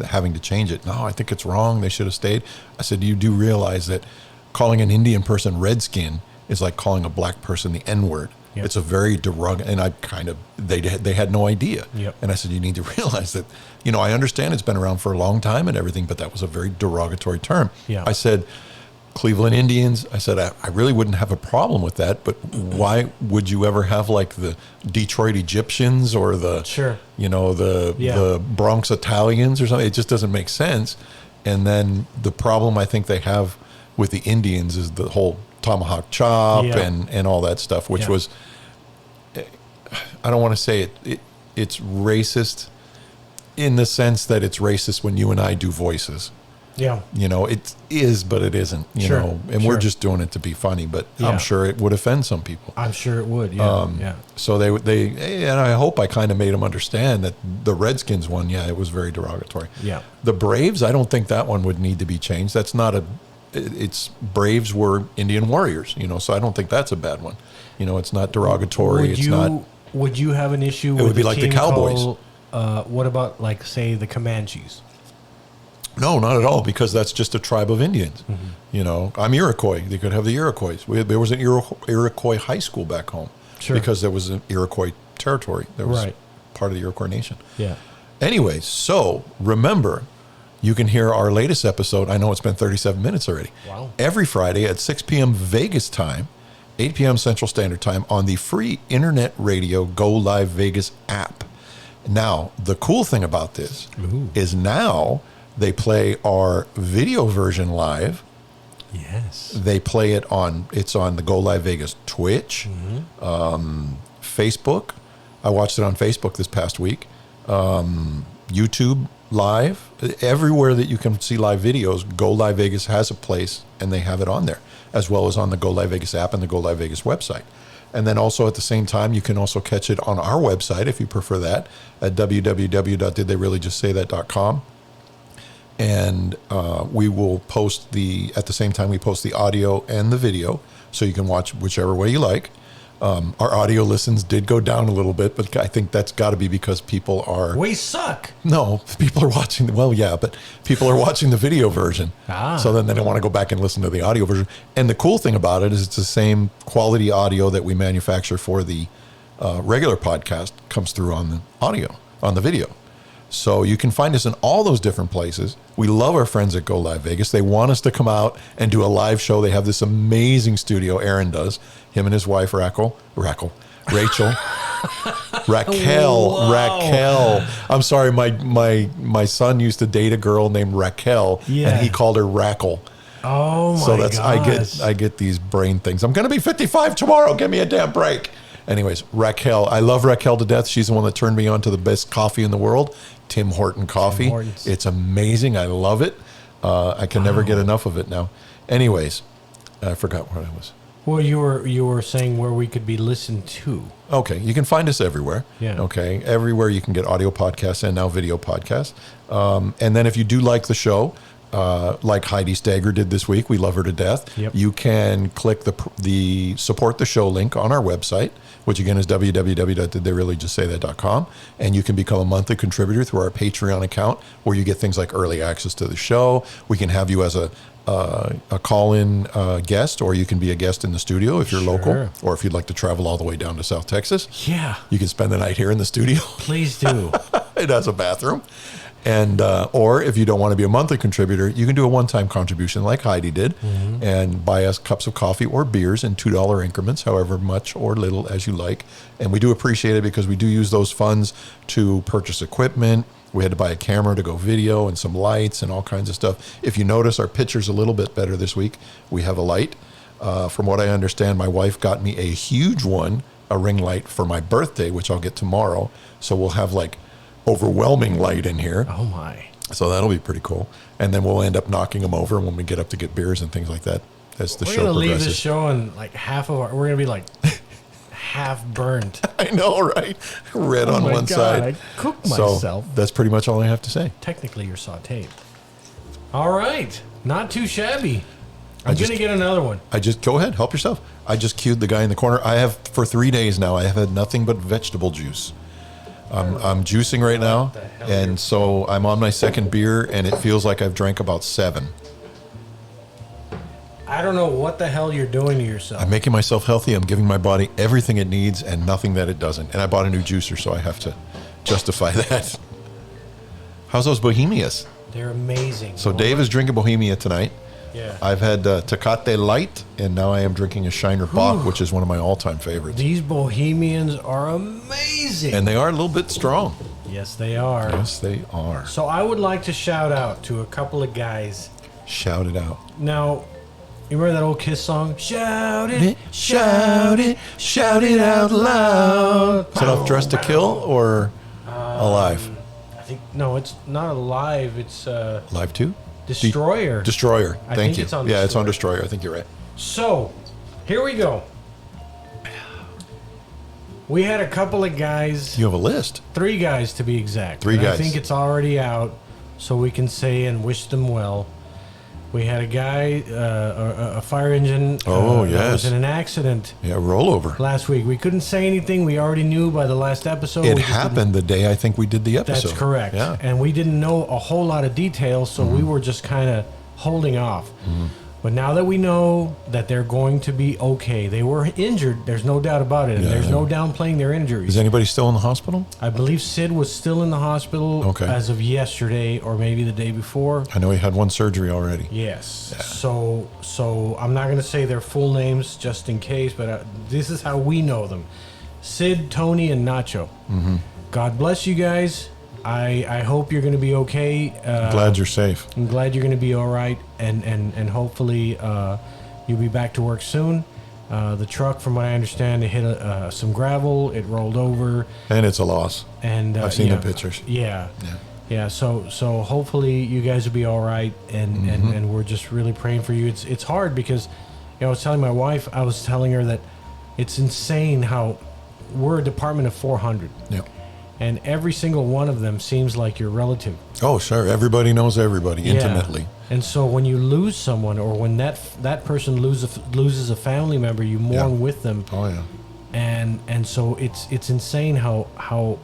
having to change it? No, I think it's wrong. They should have stayed. I said, you do realize that calling an Indian person Redskin is like calling a black person the N-word. Yep. It's a very derogatory, and they had no idea. Yep. And I said, you need to realize that, I understand it's been around for a long time and everything, but that was a very derogatory term. Yeah. I said, Cleveland Indians, I said, I really wouldn't have a problem with that, but why would you ever have like the Detroit Egyptians or the, sure, the Bronx Italians or something? It just doesn't make sense. And then the problem I think they have with the Indians is the whole tomahawk chop and all that stuff, which was, I don't want to say it's racist in the sense that it's racist when you and I do voices. Yeah. It is, but it isn't, sure. And we're just doing it to be funny, but I'm sure it would offend some people. I'm sure it would, yeah. So they and I hope I kind of made them understand that the Redskins one, it was very derogatory. Yeah. The Braves, I don't think that one would need to be changed. That's not it's Braves were Indian warriors, so I don't think that's a bad one. It's not derogatory. Would you have an issue with it would be like the Cowboys. What about, like, say, the Comanches? No, not at all, because that's just a tribe of Indians. Mm-hmm. I'm Iroquois. They could have the Iroquois. There was an Iroquois high school back home, sure, because there was an Iroquois territory. There was part of the Iroquois nation. Yeah. Anyway, so remember, you can hear our latest episode. I know it's been 37 minutes already. Wow. Every Friday at 6 p.m. Vegas time, 8 p.m. Central Standard Time on the free internet radio Go Live Vegas app. Now, the cool thing about this is now they play our video version live. Yes. They play it it's on the Go Live Vegas Twitch, Facebook. I watched it on Facebook this past week. YouTube Live. Everywhere that you can see live videos, Go Live Vegas has a place, and they have it on there, as well as on the Go Live Vegas app and the Go Live Vegas website. And then also at the same time, you can also catch it on our website if you prefer that, at www.didtheyreallyjustsaythat.com. And we will post at the same time we post the audio and the video, so you can watch whichever way you like. Our audio listens did go down a little bit, but I think that's got to be because people are... We suck! No, people are watching... but people are watching the video version. So then they don't want to go back and listen to the audio version. And the cool thing about it is it's the same quality audio that we manufacture for the regular podcast comes through on the audio, on the video. So you can find us in all those different places. We love our friends at Go Live Vegas. They want us to come out and do a live show. They have this amazing studio. Aaron does. Him and his wife, Rachel. Raquel. I'm sorry. My son used to date a girl named Raquel, and he called her Raquel. Oh my So that's gosh. I get these brain things. I'm going to be 55 tomorrow. Give me a damn break. Anyways, Raquel. I love Raquel to death. She's the one that turned me on to the best coffee in the world, Tim Horton Coffee. It's amazing. I love it. I can never get enough of it now. Anyways, I forgot where I was. Well, you were saying where we could be listened to. Okay, you can find us everywhere. Yeah. Okay, everywhere you can get audio podcasts and now video podcasts. And then if you do like the show, like Heidi Stager did this week. We love her to death. Yep. You can click the support the show link on our website, which again is www.didtheyreallyjustsaythat.com, and you can become a monthly contributor through our Patreon account, where you get things like early access to the show. We can have you as a call-in guest, or you can be a guest in the studio if you're local, or if you'd like to travel all the way down to South Texas. Yeah. You can spend the night here in the studio. Please do. It has a bathroom. And or if you don't want to be a monthly contributor, you can do a one-time contribution like Heidi did, and buy us cups of coffee or beers in $2 increments, however much or little as you like. And we do appreciate it, because we do use those funds to purchase equipment. We had to buy a camera to go video and some lights and all kinds of stuff. If you notice, our picture's a little bit better this week. We have a light. From what I understand, my wife got me a huge one, a ring light for my birthday, which I'll get tomorrow. So we'll have like overwhelming light in here. Oh my. So that'll be pretty cool. And then we'll end up knocking them over when we get up to get beers and things like that as the We're show going to leave progresses. this show and like half of our, we're going to be like half burnt. I know, right? Red on my one God, side. I cooked So myself. that's pretty much all I have to say. Technically, you're sauteed. All right. Not too shabby. I I'm just- going to get another one. I just, go ahead, help yourself. I just cued the guy in the corner. I have, for 3 days now, I have had nothing but vegetable juice. I'm juicing right now, the hell and so I'm on my second beer, and it feels like I've drank about 7. I don't know what the hell you're doing to yourself. I'm making myself healthy. I'm giving my body everything it needs and nothing that it doesn't. And I bought a new juicer, so I have to justify that. How's those Bohemias? They're amazing. So Dave is drinking Bohemia tonight. Yeah. I've had Tecate Light, and now I am drinking a Shiner Bock, which is one of my all-time favorites. These Bohemians are amazing. And they are a little bit strong. Yes, they are. Yes, they are. So I would like to shout out to a couple of guys. Shout it out. Now, you remember that old Kiss song? Shout it, shout it out loud. Is it off Dress to Kill or Alive? I think, no, it's not Alive. It's Alive 2? Destroyer. Destroyer. I Thank think you. it's on Yeah, it's on Destroyer. Destroyer. I think you're right. So, here we go. We had a couple of guys, You have a list. 3 guys to be exact. 3 And guys. I think it's already out, so we can say and wish them well. We had a guy, a fire engine. Oh, that yes. was in an accident Yeah, rollover. last week. We couldn't say anything. We already knew by the last episode. It We just didn't- happened the day I think we did the episode. That's correct. Yeah. And we didn't know a whole lot of details, so we were just kind of holding off. But now that we know that they're going to be okay, they were injured. There's no doubt about it. And Yeah, there's yeah. no downplaying their injuries. Is anybody still in the hospital? I believe Sid was still in the hospital Okay. as of yesterday or maybe the day before. I know he had one surgery already. Yes. So I'm not going to say their full names just in case, but this is how we know them. Sid, Tony, and Nacho. God bless you guys. I hope you're going to be okay. Glad you're safe. I'm glad you're going to be all right, and hopefully you'll be back to work soon. The truck, from what I understand, it hit some gravel. It rolled over, And it's a loss. and I've seen yeah, the pictures. Yeah, yeah. So hopefully you guys will be all right, and we're just really praying for you. It's hard because, I was telling my wife, I was telling her that it's insane how we're a department of 400. Yeah. And every single one of them seems like your relative. Oh, sure. Everybody knows everybody intimately. Yeah. And so when you lose someone, or when that person loses a family member, you mourn Yeah. with them. Oh, yeah. And so it's insane how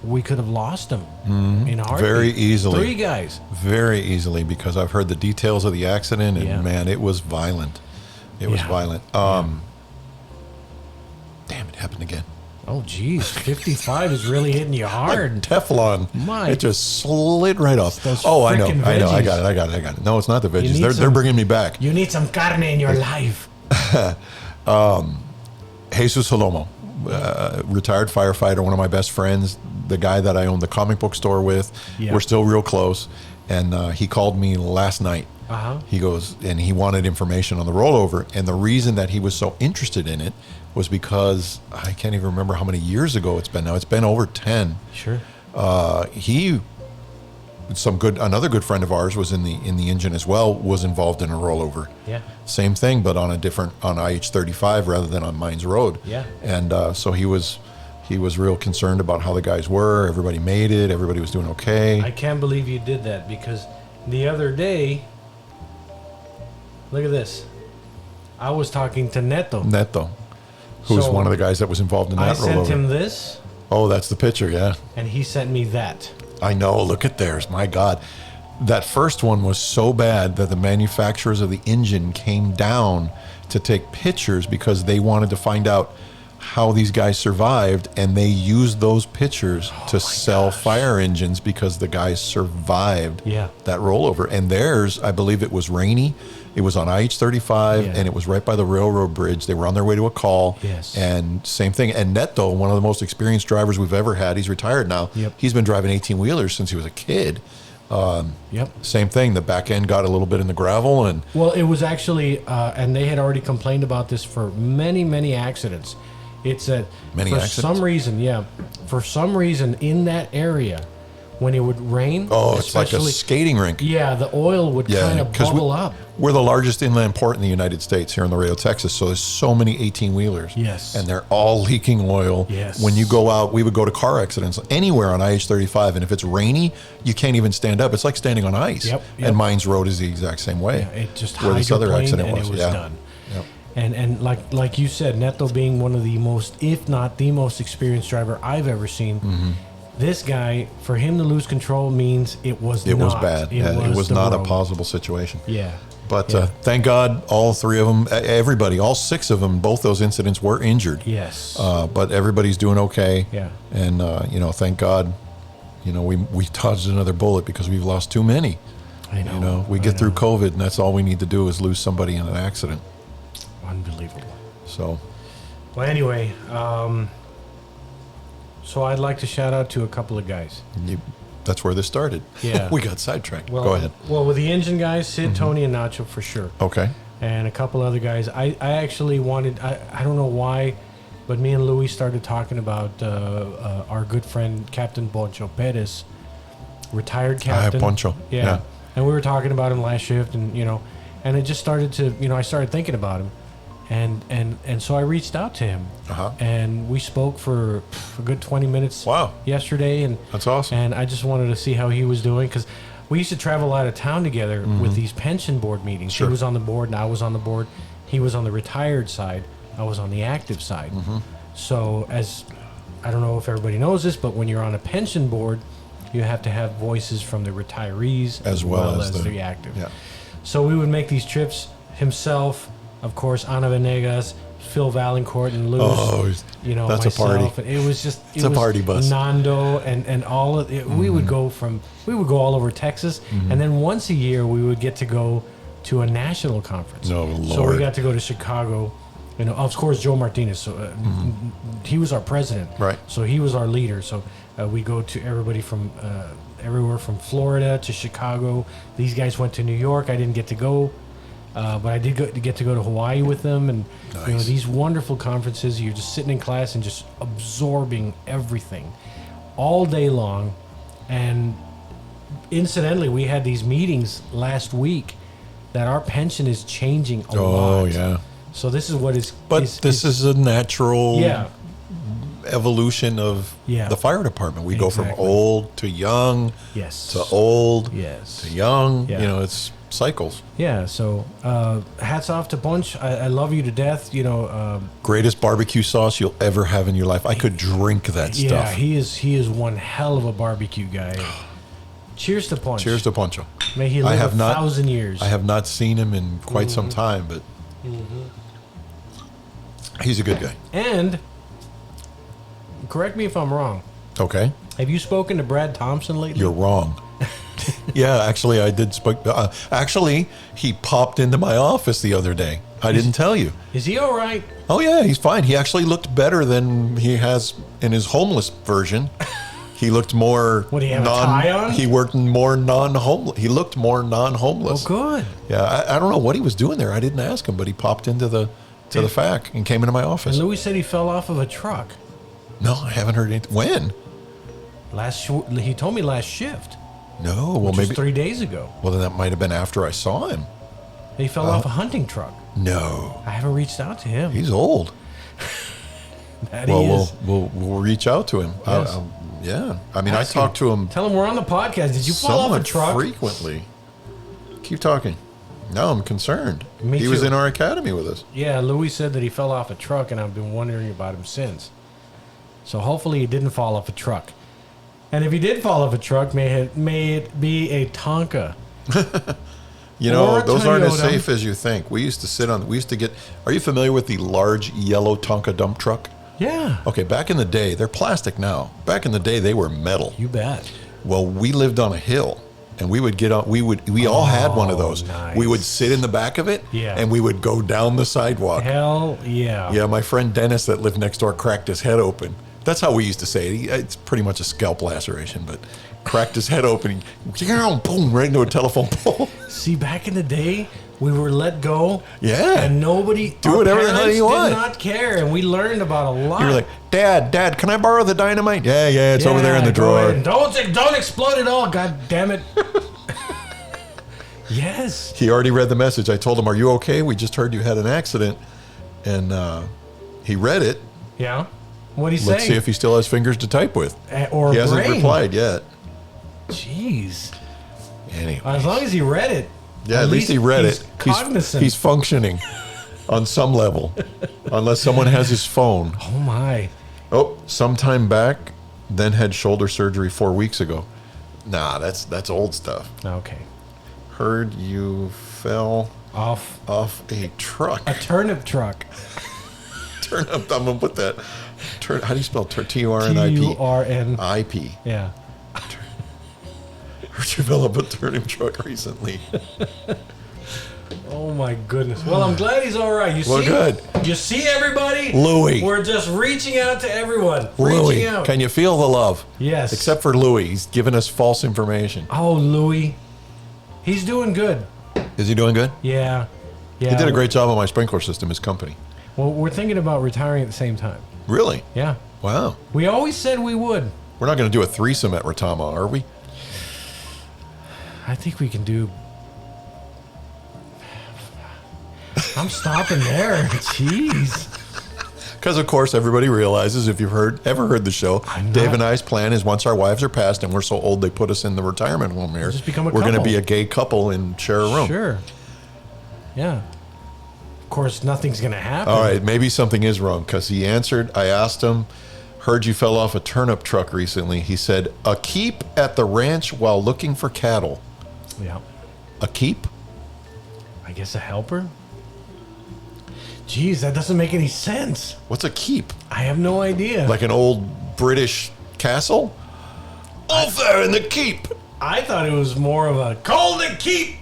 we could have lost them in a heartbeat. Very easily. 3 guys. Very easily, because I've heard the details of the accident, and Yeah. man, it was violent. It was Yeah. violent. Damn, it happened again. Oh, geez. 55 is really hitting you hard. Teflon. My- It just slid right off. Those Oh, I know. frickin' I know. I veggies. got it. No, it's not the veggies. need They're some- bringing me back. You need some carne in your life. Jesus Holomo, retired firefighter, one of my best friends, the guy that I owned the comic book store with. Yeah. We're still real close. And he called me last night. Uh-huh. He goes, and he wanted information on the rollover. And the reason that he was so interested in it was because I can't even remember how many years ago it's been now. It's been over 10. Sure. Another good friend of ours was in the engine as well, was involved in a rollover. Yeah. Same thing, but on IH-35 rather than on Mines Road. Yeah. And so he was real concerned about how the guys were. Everybody made it. Everybody was doing okay. I can't believe you did that, because the other day, look at this. I was talking to Neto. Neto, who's So, one of the guys that was involved in I that sent rollover. him this, Oh, that's the picture, yeah. and he sent me that. I know. Look at theirs. My God. That first one was so bad that the manufacturers of the engine came down to take pictures because they wanted to find out how these guys survived, and they used those pictures to sell fire engines because the guys survived Yeah. that rollover. And theirs, I believe it was rainy. It was on IH-35, Yeah. and it was right by the railroad bridge. They were on their way to a call. Yes. And same thing. And Neto, one of the most experienced drivers we've ever had, he's retired now. Yep. He's been driving 18-wheelers since he was a kid. Yep. Same thing. The back end got a little bit in the gravel, and Well, it was actually, and they had already complained about this for many, many accidents. It's that Many for accidents? some reason, for some reason in that area, when it would rain, it's like a especially- skating rink. yeah, the oil would kind of because bubble up. we're the largest inland port in the United States here in Laredo, Texas. So there's so many 18-wheelers. Yes. And they're all leaking oil. Yes. When you go out, we would go to car accidents anywhere on IH-35, and if it's rainy, you can't even stand up. It's like standing on ice. Yep, yep. And Mines Road is the exact same way. Yeah, it just where this other hydroplaned accident and was. it was yeah. done. Yep. And like you said, Neto being one of the most, if not the most experienced driver I've ever seen, this guy, for him to lose control means it was It was not. bad. It was the not a road. possible situation. Yeah. But Yeah. thank God, all three of them, everybody, all six of them, both those incidents were injured. Yes. But everybody's doing okay. Yeah. And, thank God, we dodged another bullet because we've lost too many. I know. We get through COVID, and that's all we need to do is lose somebody in an accident. Unbelievable. So, Well, anyway, so I'd like to shout out to a couple of guys. that's where this started. Yeah. We got sidetracked. Well, Go ahead. Well, with the engine guys, Sid, Tony, and Nacho for sure. Okay. And a couple other guys. I actually wanted, I don't know why, but me and Louis started talking about our good friend, Captain Poncho Perez, retired captain. Poncho. Yeah. And we were talking about him last shift, and, and it just started to, I started thinking about him. And so I reached out to him. Uh-huh. And we spoke for a good 20 minutes Wow. yesterday. And That's awesome. And I just wanted to see how he was doing, because we used to travel out of town together with these pension board meetings. Sure. He was on the board and I was on the board. He was on the retired side. I was on the active side. So I don't know if everybody knows this, but when you're on a pension board, you have to have voices from the retirees As well as the active. Yeah. So we would make these trips. Himself, of course, Ana Venegas, Phil Valancourt, and Luz. Oh, that's a party. myself. And it was just It's a party bus. Nando and all of it. We would go all over Texas, and then once a year we would get to go to a national conference. Oh, So we Lord. got to go to Chicago. Of course, Joe Martinez. So he was our president. Right. So he was our leader. So we go to everybody from everywhere from Florida to Chicago. These guys went to New York. I didn't get to go. But I did get to go to Hawaii with them, and Nice. these wonderful conferences. You're just sitting in class and just absorbing everything all day long. And incidentally, we had these meetings last week that our pension is changing a lot. Oh, yeah. So this is what is. But this is a natural yeah, evolution of Yeah. the fire department. We go from Exactly. old to young yes, to old yes, to young. Yeah. It's cycles. yeah. So hats off to Punch. I love you to death. Greatest barbecue sauce you'll ever have in your life. I could drink that Yeah, stuff. he is one hell of a barbecue guy. Cheers to Punch. Cheers to Poncho. May he I live have not- 1,000 years. I have not seen him in quite some time, but he's a good guy. And correct me if I'm wrong. Okay, Have you spoken to Brad Thompson lately? you're wrong. Yeah, actually, I did speak. Actually, he popped into my office the other day. I didn't tell you. Is he all right? Oh yeah, he's fine. He actually looked better than he has in his homeless version. He looked more. What, do you have a tie on? He worked more non-homeless. He looked more Oh, non-homeless. good. Yeah, I don't know what he was doing there. I didn't ask him, but he popped into the FAC and came into my And office. Louis said he fell off of a truck. No, I haven't heard anything. When? He told me last shift. No, well Which was maybe. 3 days ago. Well, then that might have been after I saw him. He fell off a hunting truck. No, I haven't reached out to him. he's old. That Well, he is. we'll reach out to him. Yes. Yeah, I mean, Ask I talked to him Tell him we're on the podcast. Did you fall off a somewhat truck? frequently. keep talking. No, I'm concerned. Me He was too. in our academy with us. Yeah, Louis said that he fell off a truck, and I've been wondering about him since. So hopefully he didn't fall off a truck. And if he did fall off a truck, may it be a Tonka. You know, Or a those aren't as Toyota. safe as you think. We used to get, are you familiar with the large yellow Tonka dump truck? Yeah, Okay, back in the day, they're plastic now. Back in the day, they were metal. you bet. Well, we lived on a hill, and we would get on. We all had one of those. nice. We would sit in the back of it, Yeah. and we would go down the sidewalk. Hell yeah. Yeah, my friend Dennis that lived next door cracked his head open. That's how we used to say it. It's pretty much a scalp laceration, but cracked his head open. Boom, right into a telephone pole. See, back in the day, we were let go. Yeah. And nobody Do our whatever the hell parents you want. did not care, and we learned about a lot. You were like, Dad, can I borrow the dynamite? Yeah, it's over there in the go ahead. drawer. Don't explode it all, god damn it. Yes. He already read the message. I told him, "Are you okay? We just heard you had an accident," and he read it. Yeah. What'd he say? Let's see if he still has fingers to type with. Or He hasn't brain. replied yet. Jeez. Anyway, As long as he read it. yeah, at least he read he's it. Cognizant. He's functioning on some level, unless someone has his phone. Oh my. Oh, sometime back, then had shoulder surgery 4 weeks ago. Nah, that's old stuff. Okay. Heard you fell Off off a truck. a turnip truck. Turn up. I'm gonna put that. Turn. How do you spell T-U-R-N-I-P? T-U-R-N. IP. Yeah. Heard you fell off a turnip truck recently. Oh my goodness. Well, I'm glad he's all right. You Well, see? good. You see, everybody? Louis. We're just reaching out to everyone. Louis, Reaching out. can you feel the love? Yes. Except for Louis, he's giving us false information. Oh, Louis. He's doing good. Is he doing good? Yeah. Yeah. He did a great job on my sprinkler system. His company. Well, we're thinking about retiring at the same time. Really? Yeah. Wow. We always said we would. We're not going to do a threesome at Ratama, are we? I think we can do. I'm stopping there. Jeez. Because of course everybody realizes if you've ever heard the show, I'm Dave not- and I's plan is once our wives are passed and we're so old they put us in the retirement home here. Just become a we're going to couple. be a gay couple and share a room. Sure. Yeah. Of course, nothing's going to happen. All right, maybe something is wrong because he answered. I asked him, heard you fell off a turnip truck recently. He said, a keep at the ranch while looking for cattle. Yeah. A keep? I guess a helper? Jeez, that doesn't make any sense. What's a keep? I have no idea. Like an old British castle? Off there in the keep. I thought it was more of a call the keep.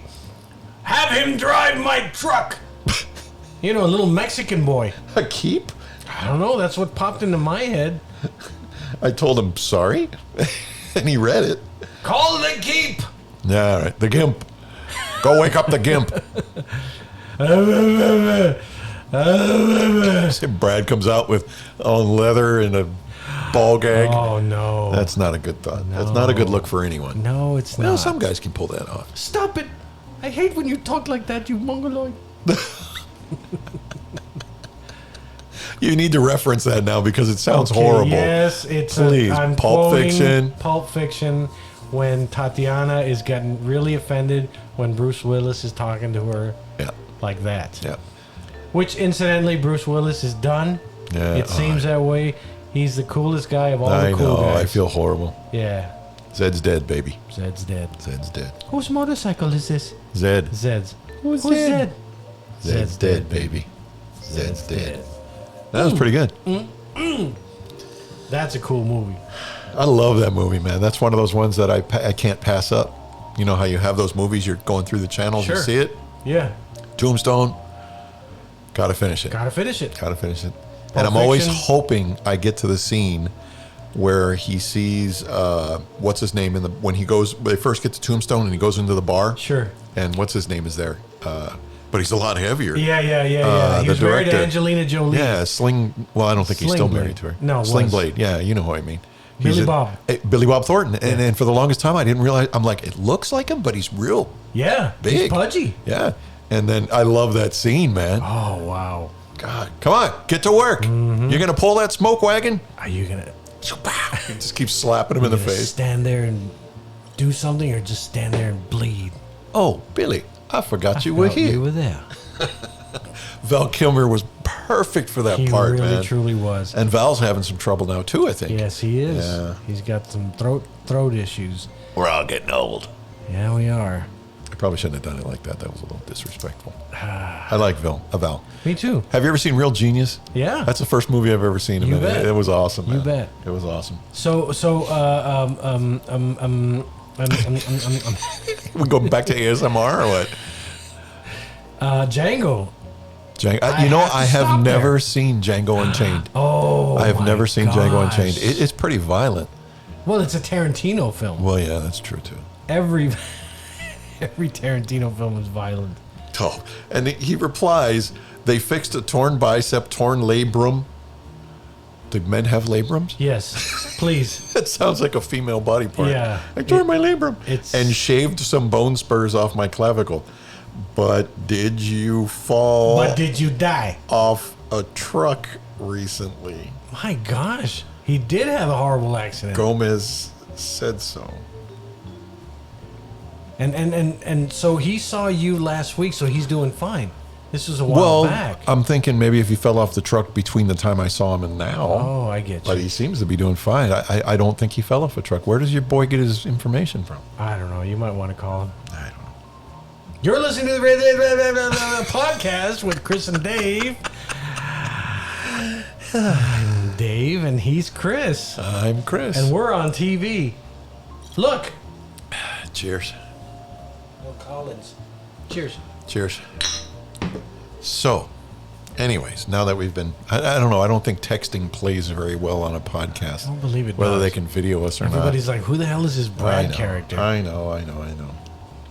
Have him drive my truck. You know, a little Mexican boy. A keep? I don't know. That's what popped into my head. I told him, sorry. And he read it. Call the keep. Yeah, all right. The gimp. Go wake up the gimp. Brad comes out with on leather and a ball gag. Oh no. That's not a good thought. That's not a good look for anyone. No, it's Well, not. some guys can pull that off. Stop it. I hate when you talk like that, you mongoloid. You need to reference that now because it sounds Okay, horrible. Yes, it's Please, I'm Pulp quoting Fiction. Pulp Fiction, when Tatiana is getting really offended when Bruce Willis is talking to her Yeah. like that. Yeah. Which, incidentally, Bruce Willis is done. Yeah, It seems that way. He's the coolest guy of all I the cool know. guys. I feel horrible. Yeah, Zed's dead, baby. Zed's dead. Zed's dead. Whose motorcycle is this? Zed. Zed's. Who's Who's Zed? Zed? Zed's dead, baby. Zed's dead. That was pretty good. That's a cool movie. I love that movie, man. That's one of those ones that I can't pass up. You know how you have those movies, you're going through the channels, you Sure. see it? Yeah, Tombstone. Gotta finish it. gotta finish it. Gotta finish it. Pulp And I'm always Fiction. hoping I get to the scene where he sees what's his name when they first get to Tombstone and he goes into the bar. Sure. And what's his name is there. But he's a lot heavier. Yeah. He the was married to director. Angelina Jolie. Yeah, Sling. Well, I don't think he's still Sling married to her. Blade. No, Sling was. Blade. Yeah, you know who I mean. Billy Bob. Billy Bob Thornton. And for the longest time, I didn't realize. I'm like, it looks like him, but he's real Yeah, big. he's pudgy. Yeah. And then I love that scene, man. Oh wow. God, come on, get to work. Mm-hmm. You're gonna pull that smoke wagon. Are you gonna He just keeps slapping him in the face. stand there and do something, or just stand there and bleed? Oh, Billy, I forgot you were Felt here. You were there. Val Kilmer was perfect for that He part, really, man. truly was. And Val's having some trouble now too, I think. Yes, he is. Yeah. He's got some throat issues. We're all getting old. Yeah, we are. I probably shouldn't have done it like that. That was a little disrespectful. I like Val. Me too. Have you ever seen Real Genius? Yeah. That's the first movie I've ever seen. You It, bet. it was awesome. You Man. bet. It was awesome. We go back to ASMR or what? Django. I have stop never there. seen Django Unchained. Oh, I have my never seen Django gosh. Unchained. It's pretty violent. Well, it's a Tarantino film. Well, yeah, that's true too. Every Tarantino film is violent. Oh, and he replies, "They fixed a torn bicep, torn labrum." Do men have labrums? Yes, please. That sounds like a female body part. Yeah. I tore my labrum. it's- And shaved some bone spurs off my clavicle. But did you fall But did you die? off a truck recently? My gosh, he did have a horrible accident. Gomez said so. And so he saw you last week, so he's doing fine. This was a while Well, back. I'm thinking maybe if he fell off the truck between the time I saw him and now. Oh, I get But you. he seems to be doing fine. I don't think he fell off a truck. Where does your boy get his information from? I don't know. You might want to call him. I don't know. You're listening to the podcast with Chris and Dave. I'm Dave, and he's Chris. I'm Chris. And we're on TV. Look. Cheers. Will Collins. Cheers. Cheers. So, anyways, now that we've been, I don't know, I don't think texting plays very well on a podcast. I don't believe it Whether does. they can video us or Everybody's like, who the hell is this not. Brad character? I know.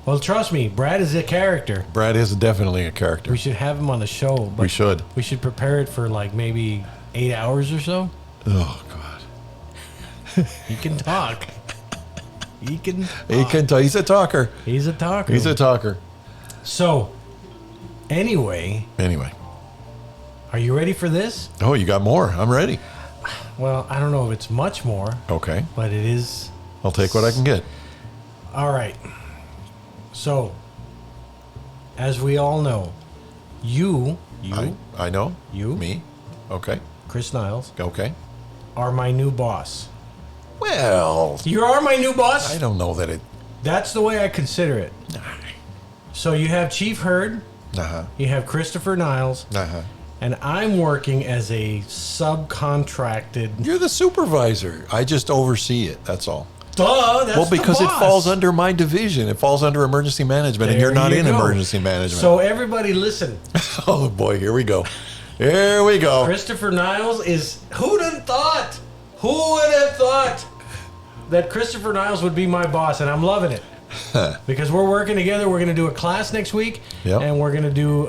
Well, trust me, Brad is a character. Brad is definitely a character. We should have him on the show. But We should. We should prepare it for like maybe 8 hours or so. Oh, God. He can talk. He can. He can he's a talker. He's a talker. He's a talker. So, anyway, Anyway. are you ready for this? Oh, you got more. I'm ready. Well, I don't know if it's much more, Okay. but it is. I'll take what I can get. All right. So, as we all know, you, I know. You? Me. Okay. Chris Niles, Okay. are my new boss. Well, You are my new boss? I don't know that it. That's the way I consider it. So you have Chief Hurd, Uh-huh. you have Christopher Niles, Uh-huh. and I'm working as a subcontracted. You're the supervisor. I just oversee it. That's all. Duh, that's Well, because the it boss. falls under my division. It falls under emergency management, and There you're not you in go. emergency management. So everybody listen. Oh boy, here we go. Here we go. Christopher Niles is. Who'd have thought? Who would have thought that Christopher Niles would be my boss? And I'm loving it. Because we're working together. We're going to do a class next week. Yep. And we're going to do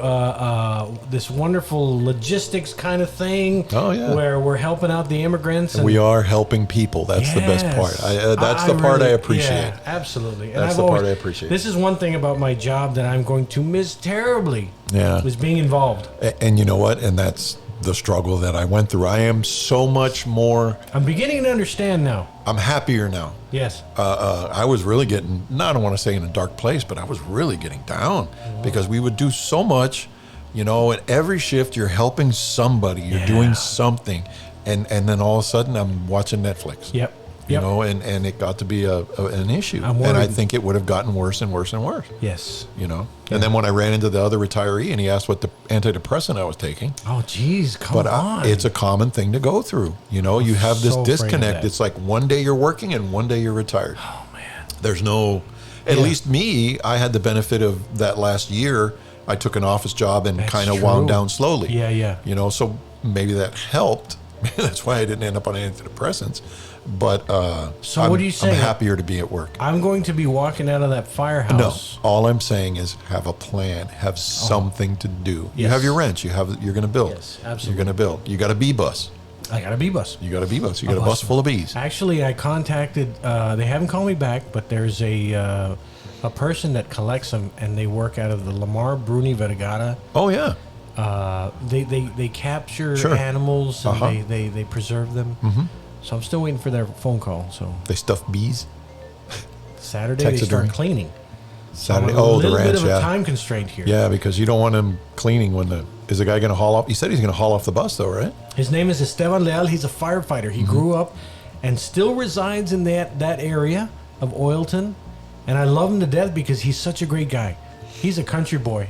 this wonderful logistics kind of thing. Oh, yeah. Where we're helping out the immigrants. And We are helping people. That's the best part. That's the part I appreciate. Yeah, absolutely. And That's the part I appreciate. This is one thing about my job that I'm going to miss terribly. Yeah. Was being involved. And you know what? And that's the struggle that I went through. I am so much more. I'm beginning to understand now. I'm happier now. Yes. I was really getting, I don't want to say in a dark place, but I was really getting down because we would do so much, you know, at every shift you're helping somebody, you're Yeah. doing something. And then all of a sudden I'm watching Netflix. Yep. You Yep. know, and it got to be an issue. I'm And I worried. think it would have gotten worse and worse and worse, Yes. you know. And then when I ran into the other retiree and he asked what the antidepressant I was taking, Oh, geez, come but on. it's a common thing to go through. You know, you have this so afraid of disconnect. that. It's like one day you're working and one day you're retired. Oh, man. There's no, at Yeah. least me, I had the benefit of that last year. I took an office job and That's kind of wound true. down slowly. Yeah, yeah. You know, so maybe that helped. That's why I didn't end up on antidepressants. But So I'm, what do you say? I'm happier to be at work. I'm going to be walking out of that No, firehouse. all I'm saying is have a plan, have something to do. You Oh. Yes. have your wrench, you're going to build. Yes, absolutely. You're going to build. You got a bee bus. I got a bee bus. You got a bee bus. You got a bus full of bees. Actually, I contacted. They haven't called me back, but there's a person that collects them, and they work out of the Lamar Bruni Vergata. Oh yeah. They capture Sure. animals and Uh-huh. they preserve them. Mm-hmm. So I'm still waiting for their phone call. So They stuff bees. Saturday they start Taxidermy. cleaning. Saturday. So I'm a Oh, the little ranch. bit of a Yeah. time constraint here. Yeah, because you don't want him cleaning when the. Is the guy going to haul off? He said he's going to haul off the bus, though, right? His name is Esteban Leal. He's a firefighter. He grew up and still resides in that area of Oilton. And I love him to death because he's such a great guy. He's a country boy.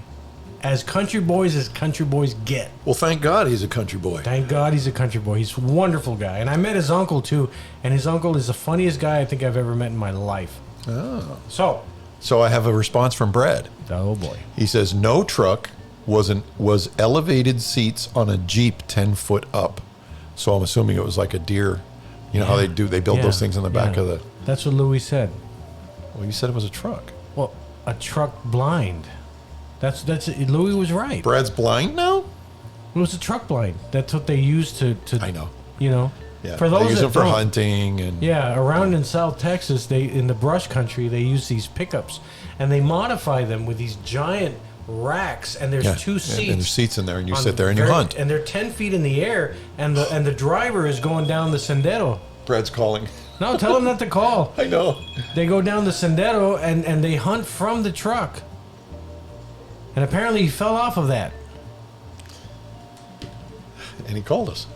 As country boys get. Well, thank God he's a country boy. Thank God he's a country boy. He's a wonderful guy. And I met his uncle, too. And his uncle is the funniest guy I think I've ever met in my life. Oh. So, I have a response from Brad. oh boy. He says no truck was elevated seats on a Jeep 10 foot up. So I'm assuming it was like a deer. You know how they build those things in the back of the. That's what Louis said. Well, you said it was a truck. Well, a truck blind. That's Louis was right. Brad's blind now? It was a truck blind. That's what they used to I know. You know. Yeah. For they those use that them for don't- hunting and. Yeah, around in South Texas, in the brush country, they use these pickups, and they modify them with these giant racks, and there's Yeah, two seats. and there's seats in there, and you on sit there and you very- hunt. And they're 10 feet in the air, and the driver is going down the sendero. Brad's calling. No, tell him not to call. I know. They go down the sendero, and they hunt from the truck. And apparently he fell off of that. And he called us.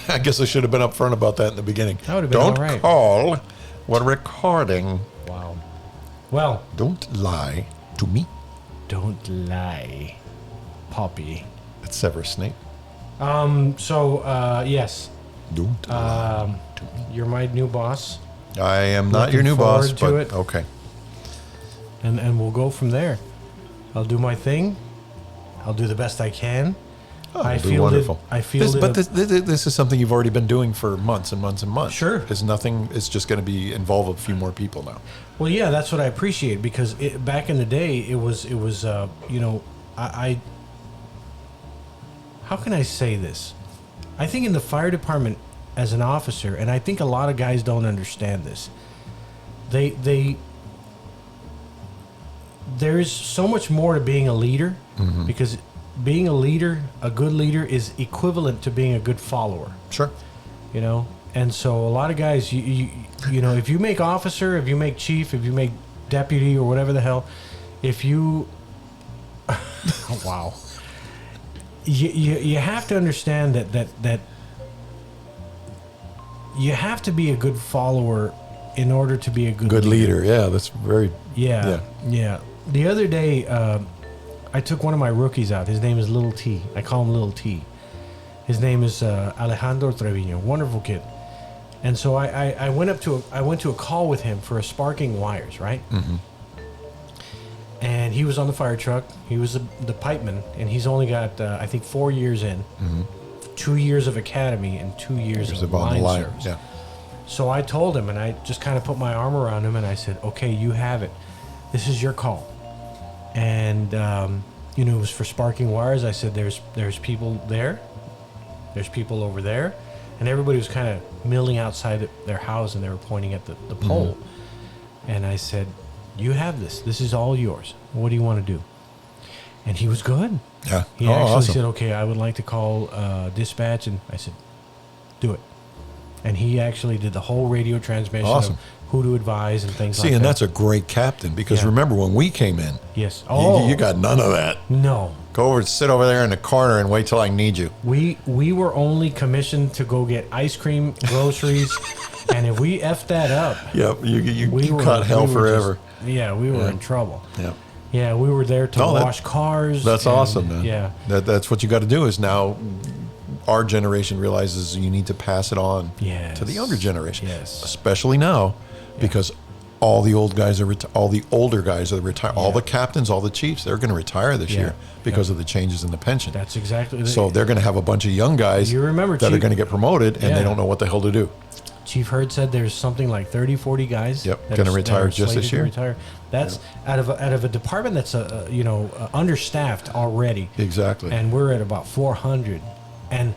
I guess I should have been upfront about that in the beginning. That would have been Don't all right. call. We're recording. Wow. Well, Don't lie to me. don't lie, Poppy. That's Severus Snape. So, yes, Don't lie to me. you're my new boss, I am not looking your new boss, forward to but it. okay. and we'll go from there. I'll do my thing. I'll do the best I can. Oh, I it'll be feel wonderful. I feel But this is something you've already been doing for months and months and months. Sure. It's nothing. It's just going to be involve a few more people now. Well, yeah, that's what I appreciate because back in the day, it was you know, I how can I say this? I think in the fire department as an officer, and I think a lot of guys don't understand this. There's so much more to being a leader because being a leader, a good leader, is equivalent to being a good follower. Sure. You know, and so a lot of guys, you know, if you make officer, if you make chief, if you make deputy or whatever the hell, if you, wow, you have to understand that you have to be a good follower in order to be a good leader. Yeah, that's very. Yeah. The other day, I took one of my rookies out. His name is Little T. I call him Little T. His name is Alejandro Trevino. Wonderful kid. And so I went to a call with him for a sparking wires, right? Mm-hmm. And he was on the fire truck. He was the pipeman, and he's only got I think 4 years in, 2 years of academy and 2 years of line service. Yeah. So I told him, and I just kind of put my arm around him, and I said, "Okay, you have it. This is your call." And you know, it was for sparking wires. I said, "There's people there. There's people over there," and everybody was kind of milling outside their house, and they were pointing at the pole. And I said, "You have this. This is all yours. What do you want to do?" And he was good. Yeah. He actually awesome. said, "Okay, I would like to call dispatch," and I said, "Do it." And he actually did the whole radio transmission Awesome. of who to advise and things See, like and that. that's a great captain because Yeah. remember when we came in, Yes. you- Oh, you got none of that. no. Go over, sit over there in the corner, and wait till I need you. We were only commissioned to go get ice cream, groceries, and if we effed that up, Yep, you we were caught hell we were forever. just- yeah, we were in trouble. Yeah. Yeah, we were there to No, that- wash cars. That's and- awesome, man. Yeah. That's what you got to do. Is now our generation realizes you need to pass it on Yes. to the younger generation, Yes. especially now, because all the old guys are all the older guys are retired. All Yeah. the captains, all the chiefs, they're going to retire this Yeah. year because of the changes in the pension. That's exactly. So they're going to have a bunch of young guys You remember, that are Chief- going to get promoted, and Yeah. they don't know what the hell to do. Chief Hurd said there's something like 30, 40 guys. Yep, that gonna are- that retire are just this slated to year. Retire. That's out of a department that's understaffed already. Exactly. And we're at about 400. And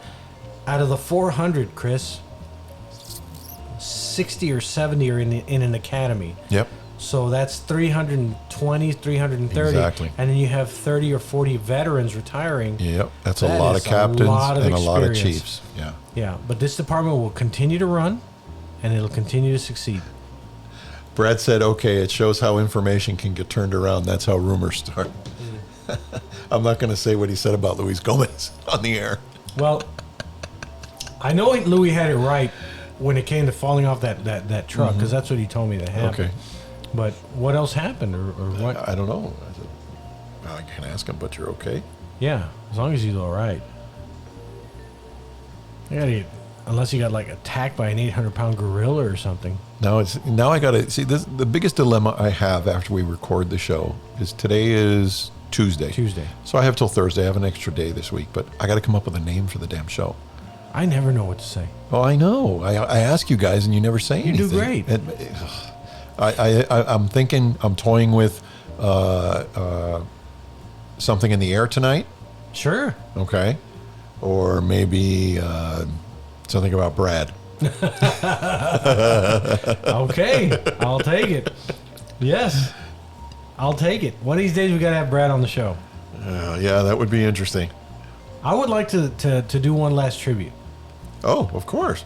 out of the 400, Chris, 60 or 70 are in an academy. Yep. So that's 320, 330. Exactly. And then you have 30 or 40 veterans retiring. Yep. That's That a lot is of captains lot of and a lot of experience. chiefs. Yeah. Yeah, but this department will continue to run, and it'll continue to succeed. Brad said, okay, it shows how information can get turned around. That's how rumors start. I'm not going to say what he said about Luis Gomez on the air. Well, I know Louis had it right when it came to falling off that truck, because that's what he told me that happened. Okay. But what else happened, or what? I don't know. I can't ask him, but you're okay. Yeah, as long as he's all right. Unless he got like attacked by an 800-pound gorilla or something. Now I got to see this. The biggest dilemma I have after we record the show is today is Tuesday. So I have till Thursday. I have an extra day this week, but I got to come up with a name for the damn show. I never know what to say. Oh, I know. I ask you guys, and you never say anything. You do great. I'm thinking. I'm toying with something in the air tonight. Sure. Okay. Or maybe something about Brad. Okay, I'll take it. Yes, I'll take it. One of these days we got to have Brad on the show. Yeah, that would be interesting. I would like to do one last tribute. Oh, of course.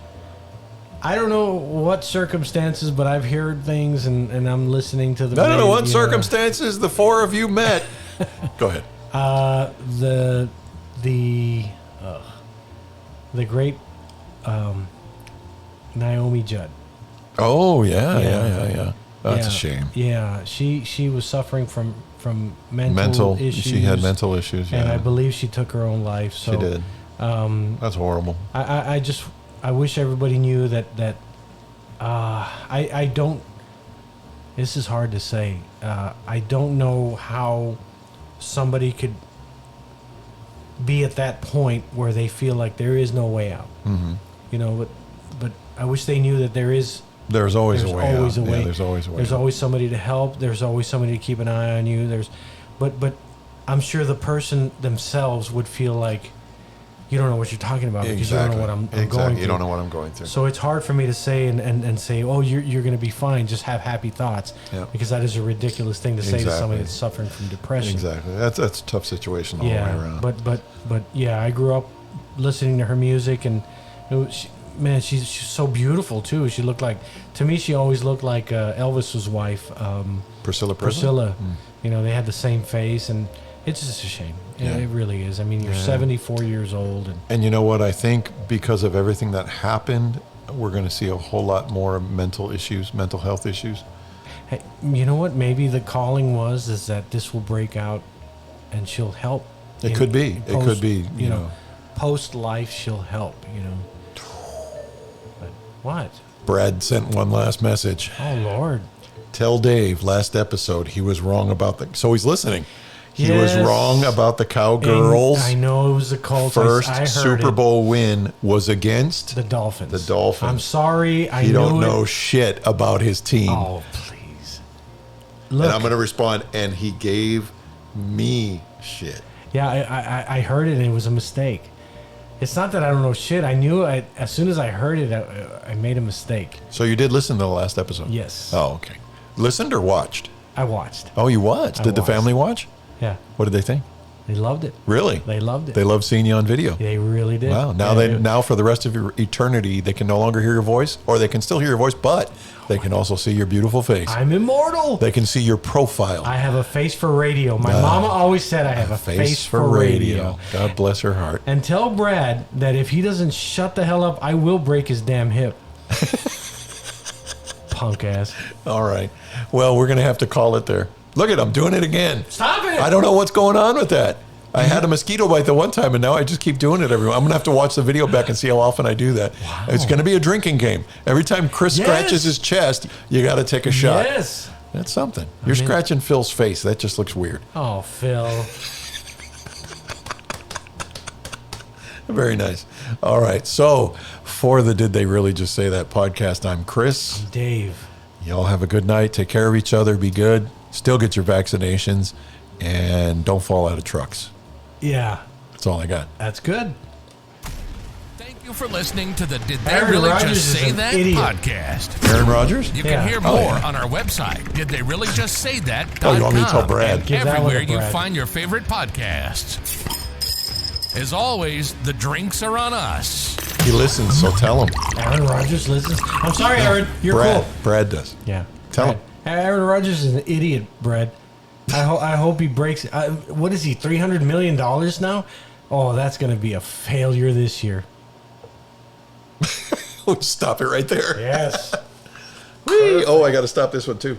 I don't know what circumstances, but I've heard things, and I'm listening to the. I don't know what circumstances the four of you met. Go ahead. The great Naomi Judd. Oh yeah. That's a shame. Yeah, she was suffering from mental issues. She had mental issues. Yeah. And I believe she took her own life. So she did. That's horrible. I wish everybody knew that. I don't. This is hard to say. I don't know how somebody could be at that point where they feel like there is no way out. Mm-hmm. You know, but I wish they knew that there's always a way. Yeah, there's always a way. There's always somebody to help. There's always somebody to keep an eye on you. But I'm sure the person themselves would feel like you don't know what you're talking about because you don't know what I'm going through. You don't know what I'm going through. So it's hard for me to say and say, oh, you're going to be fine. Just have happy thoughts. Yeah. Because that is a ridiculous thing to say to somebody that's suffering from depression. Exactly. That's a tough situation all the way around. But yeah, I grew up listening to her music, and she's so beautiful too. She looked like, to me, she always looked like Elvis's wife, Priscilla. You know, they had the same face, and it's just a shame. Yeah. It really is. I mean, you're 74 years old. And you know what? I think because of everything that happened, we're going to see a whole lot more mental health issues. Hey, you know what? Maybe the calling is that this will break out and she'll help. It could be. You know. Post-life, she'll help, you know. But what? Brad sent one last message. Oh, Lord. Tell Dave, last episode, he was wrong about so he's listening. He was wrong about the Cowgirls. And I know it was a Colts. First I heard Super Bowl win was against the Dolphins. The Dolphins. I'm sorry. You don't know shit about his team. Oh, please. Look. And I'm going to respond, and he gave me shit. Yeah, I heard it, and it was a mistake. It's not that I don't know shit. I knew as soon as I heard it, I made a mistake. So you did listen to the last episode? Yes. Oh, okay. Listened or watched? I watched. Oh, you watched? Did the family watch? Yeah. What did they think? They loved it. Really? They loved it. They loved seeing you on video. They really did. Wow. Now for the rest of your eternity, they can no longer hear your voice, or they can still hear your voice, but they can also see your beautiful face. I'm immortal. They can see your profile. I have a face for radio. My mama always said I have a face for radio. God bless her heart. And tell Brad that if he doesn't shut the hell up, I will break his damn hip. Punk ass. All right. Well, we're going to have to call it there. Look at him doing it again. Stop it. I don't know what's going on with that. I had a mosquito bite the one time, and now I just keep doing it every. I'm going to have to watch the video back and see how often I do that. Wow. It's going to be a drinking game. Every time Chris scratches his chest, you got to take a shot. Yes. That's something. You're scratching Phil's face. That just looks weird. Oh, Phil. Very nice. All right. So, for the Did They Really Just Say That podcast, I'm Chris. I'm Dave. Y'all have a good night. Take care of each other. Be good. Still get your vaccinations. And don't fall out of trucks. Yeah. That's all I got. That's good. Thank you for listening to the Did They Aaron Really Rodgers Just Say That idiot. podcast. Aaron Rodgers? You can hear more on our website, didtheyreallyjustsaythat.com. Oh, you want me to tell Brad? Give that Everywhere one to you Brad. find your favorite podcasts. As always, the drinks are on us. He listens, so tell him. Aaron Rodgers listens. I'm sorry, Aaron. You're Brad. cool. Brad does. Yeah. Tell Brad. him. Aaron Rodgers is an idiot, Brad. I hope he breaks. What is he? $300 million now? Oh, that's going to be a failure this year. Stop it right there. Yes. Whee! Oh, I got to stop this one too.